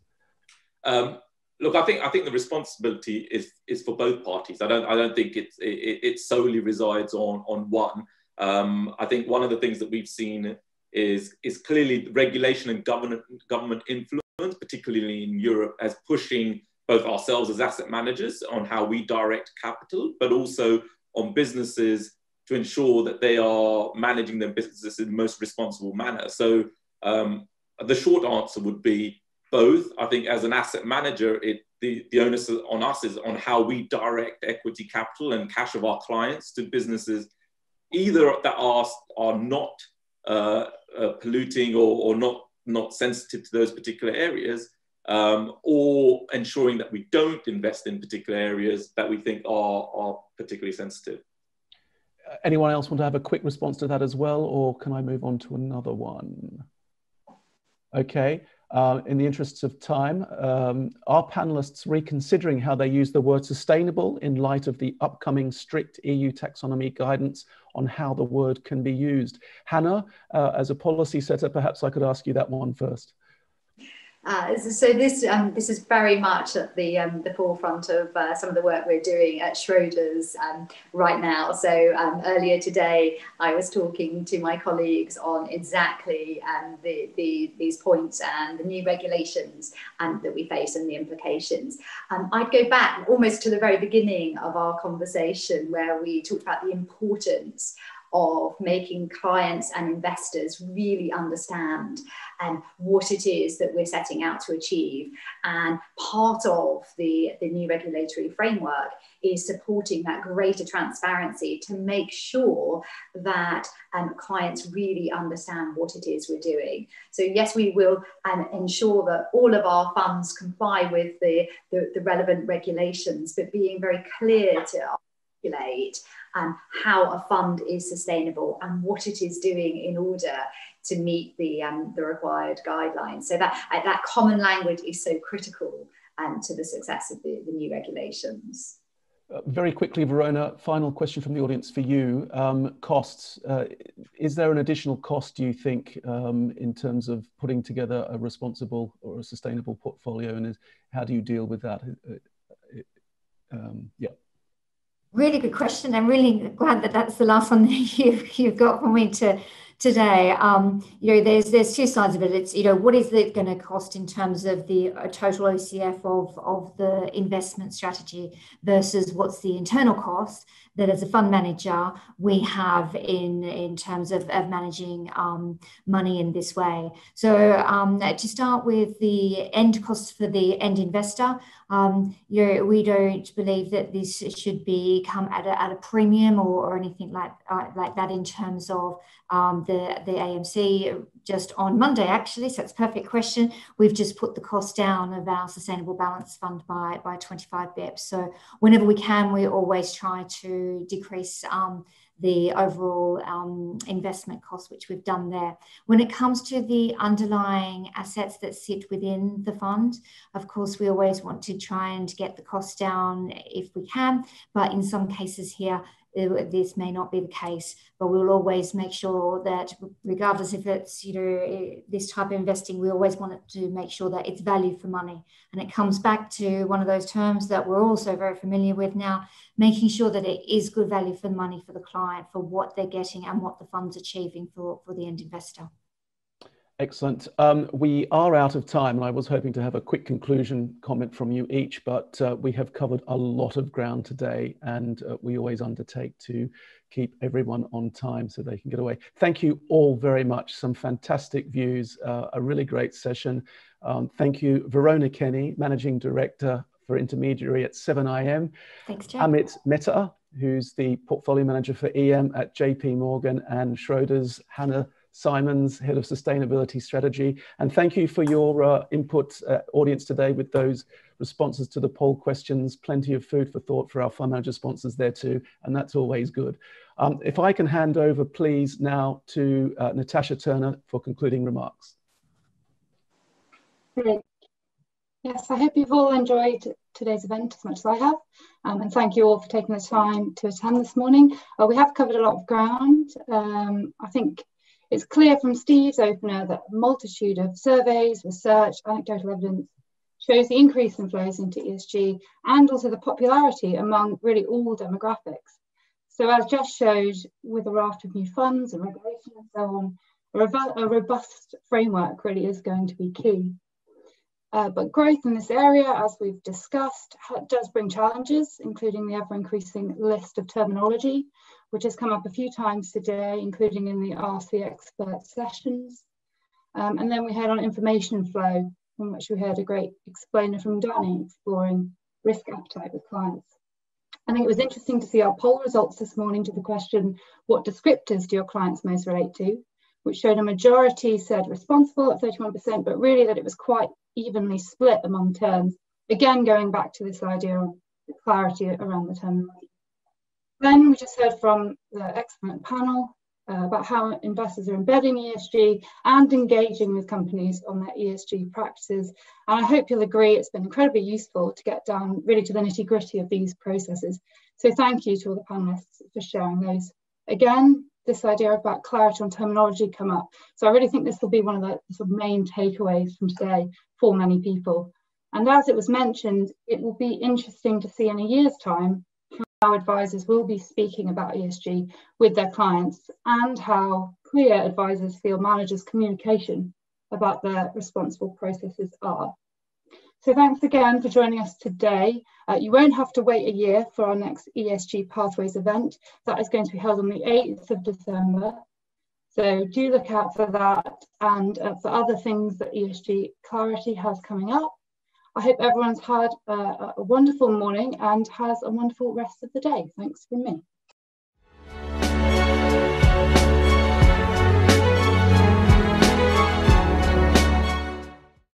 Look, I think the responsibility is for both parties. I don't think it solely resides on one. I think one of the things that we've seen is clearly regulation and government influence, particularly in Europe, as pushing both ourselves as asset managers on how we direct capital, but also on businesses to ensure that they are managing their businesses in the most responsible manner. So the short answer would be both. I think as an asset manager, the onus on us is on how we direct equity capital and cash of our clients to businesses either that are not polluting or not sensitive to those particular areas, or ensuring that we don't invest in particular areas that we think are particularly sensitive. Anyone else want to have a quick response to that as well, or can I move on to another one? Okay, in the interests of time, are panelists reconsidering how they use the word sustainable in light of the upcoming strict EU taxonomy guidance on how the word can be used? Hannah, as a policy setter, perhaps I could ask you that one first. So this is very much at the forefront of some of the work we're doing at Schroders right now. So earlier today, I was talking to my colleagues on exactly these points and the new regulations that we face and the implications. I'd go back almost to the very beginning of our conversation where we talked about the importance of making clients and investors really understand what it is that we're setting out to achieve. And part of the new regulatory framework is supporting that greater transparency to make sure that clients really understand what it is we're doing. So yes, we will ensure that all of our funds comply with the relevant regulations, but being very clear to articulate how a fund is sustainable and what it is doing in order to meet the required guidelines. So that common language is so critical to the success of the new regulations. Very quickly, Verona, final question from the audience for you. Costs. Is there an additional cost, do you think, in terms of putting together a responsible or a sustainable portfolio, and how do you deal with that? Yeah. Really good question. I'm really glad that that's the last one that you've got for me today. There's two sides of it. It's, what is it going to cost in terms of the total OCF of the investment strategy versus what's the internal cost that as a fund manager we have in terms of managing money in this way. So to start with the end costs for the end investor, we don't believe that this should come at a premium or anything like that in terms of the AMC. Just on Monday, actually, so it's a perfect question, we've just put the cost down of our Sustainable Balance Fund by 25 bips. So whenever we can, we always try to decrease the overall investment cost, which we've done there. When it comes to the underlying assets that sit within the fund, of course, we always want to try and get the cost down if we can, but in some cases here, this may not be the case, but we'll always make sure that regardless if it's this type of investing, we always want it to make sure that it's value for money. And it comes back to one of those terms that we're also very familiar with now, making sure that it is good value for money for the client, for what they're getting and what the fund's achieving for the end investor. Excellent. We are out of time, and I was hoping to have a quick conclusion comment from you each, but we have covered a lot of ground today, and we always undertake to keep everyone on time so they can get away. Thank you all very much. Some fantastic views, a really great session. Thank you, Verona Kenny, Managing Director for Intermediary at 7IM. Thanks, Jack. Amit Mehta, who's the Portfolio Manager for EM at JP Morgan, and Schroders, Hannah Simons, Head of Sustainability Strategy. And thank you for your input, audience, today with those responses to the poll questions. Plenty of food for thought for our fund manager sponsors there too, and that's always good. If I can hand over, please, now to Natasha Turner for concluding remarks. Great. Yes, I hope you've all enjoyed today's event as much as I have, and thank you all for taking the time to attend this morning. We have covered a lot of ground. I think it's clear from Steve's opener that a multitude of surveys, research, anecdotal evidence shows the increase in flows into ESG and also the popularity among really all demographics. So as Jess showed, with a raft of new funds and regulation and so on, a robust framework really is going to be key. But growth in this area, as we've discussed, does bring challenges, including the ever-increasing list of terminology, which has come up a few times today, including in the Ask the Expert sessions. And then we heard on information flow, from which we heard a great explainer from Danny exploring risk appetite with clients. I think it was interesting to see our poll results this morning to the question, what descriptors do your clients most relate to? Which showed a majority said responsible at 31%, but really that it was quite evenly split among terms. Again, going back to this idea of the clarity around the terminology. Then we just heard from the excellent panel about how investors are embedding ESG and engaging with companies on their ESG practices. And I hope you'll agree it's been incredibly useful to get down really to the nitty-gritty of these processes. So thank you to all the panelists for sharing those. Again, this idea about clarity on terminology come up. So I really think this will be one of the sort of main takeaways from today for many people. And as it was mentioned, it will be interesting to see in a year's time how advisors will be speaking about ESG with their clients and how clear advisors feel managers' communication about their responsible processes are. So thanks again for joining us today. You won't have to wait a year for our next ESG Pathways event. That is going to be held on the 8th of December. So do look out for that and for other things that ESG Clarity has coming up. I hope everyone's had a wonderful morning and has a wonderful rest of the day. Thanks from me.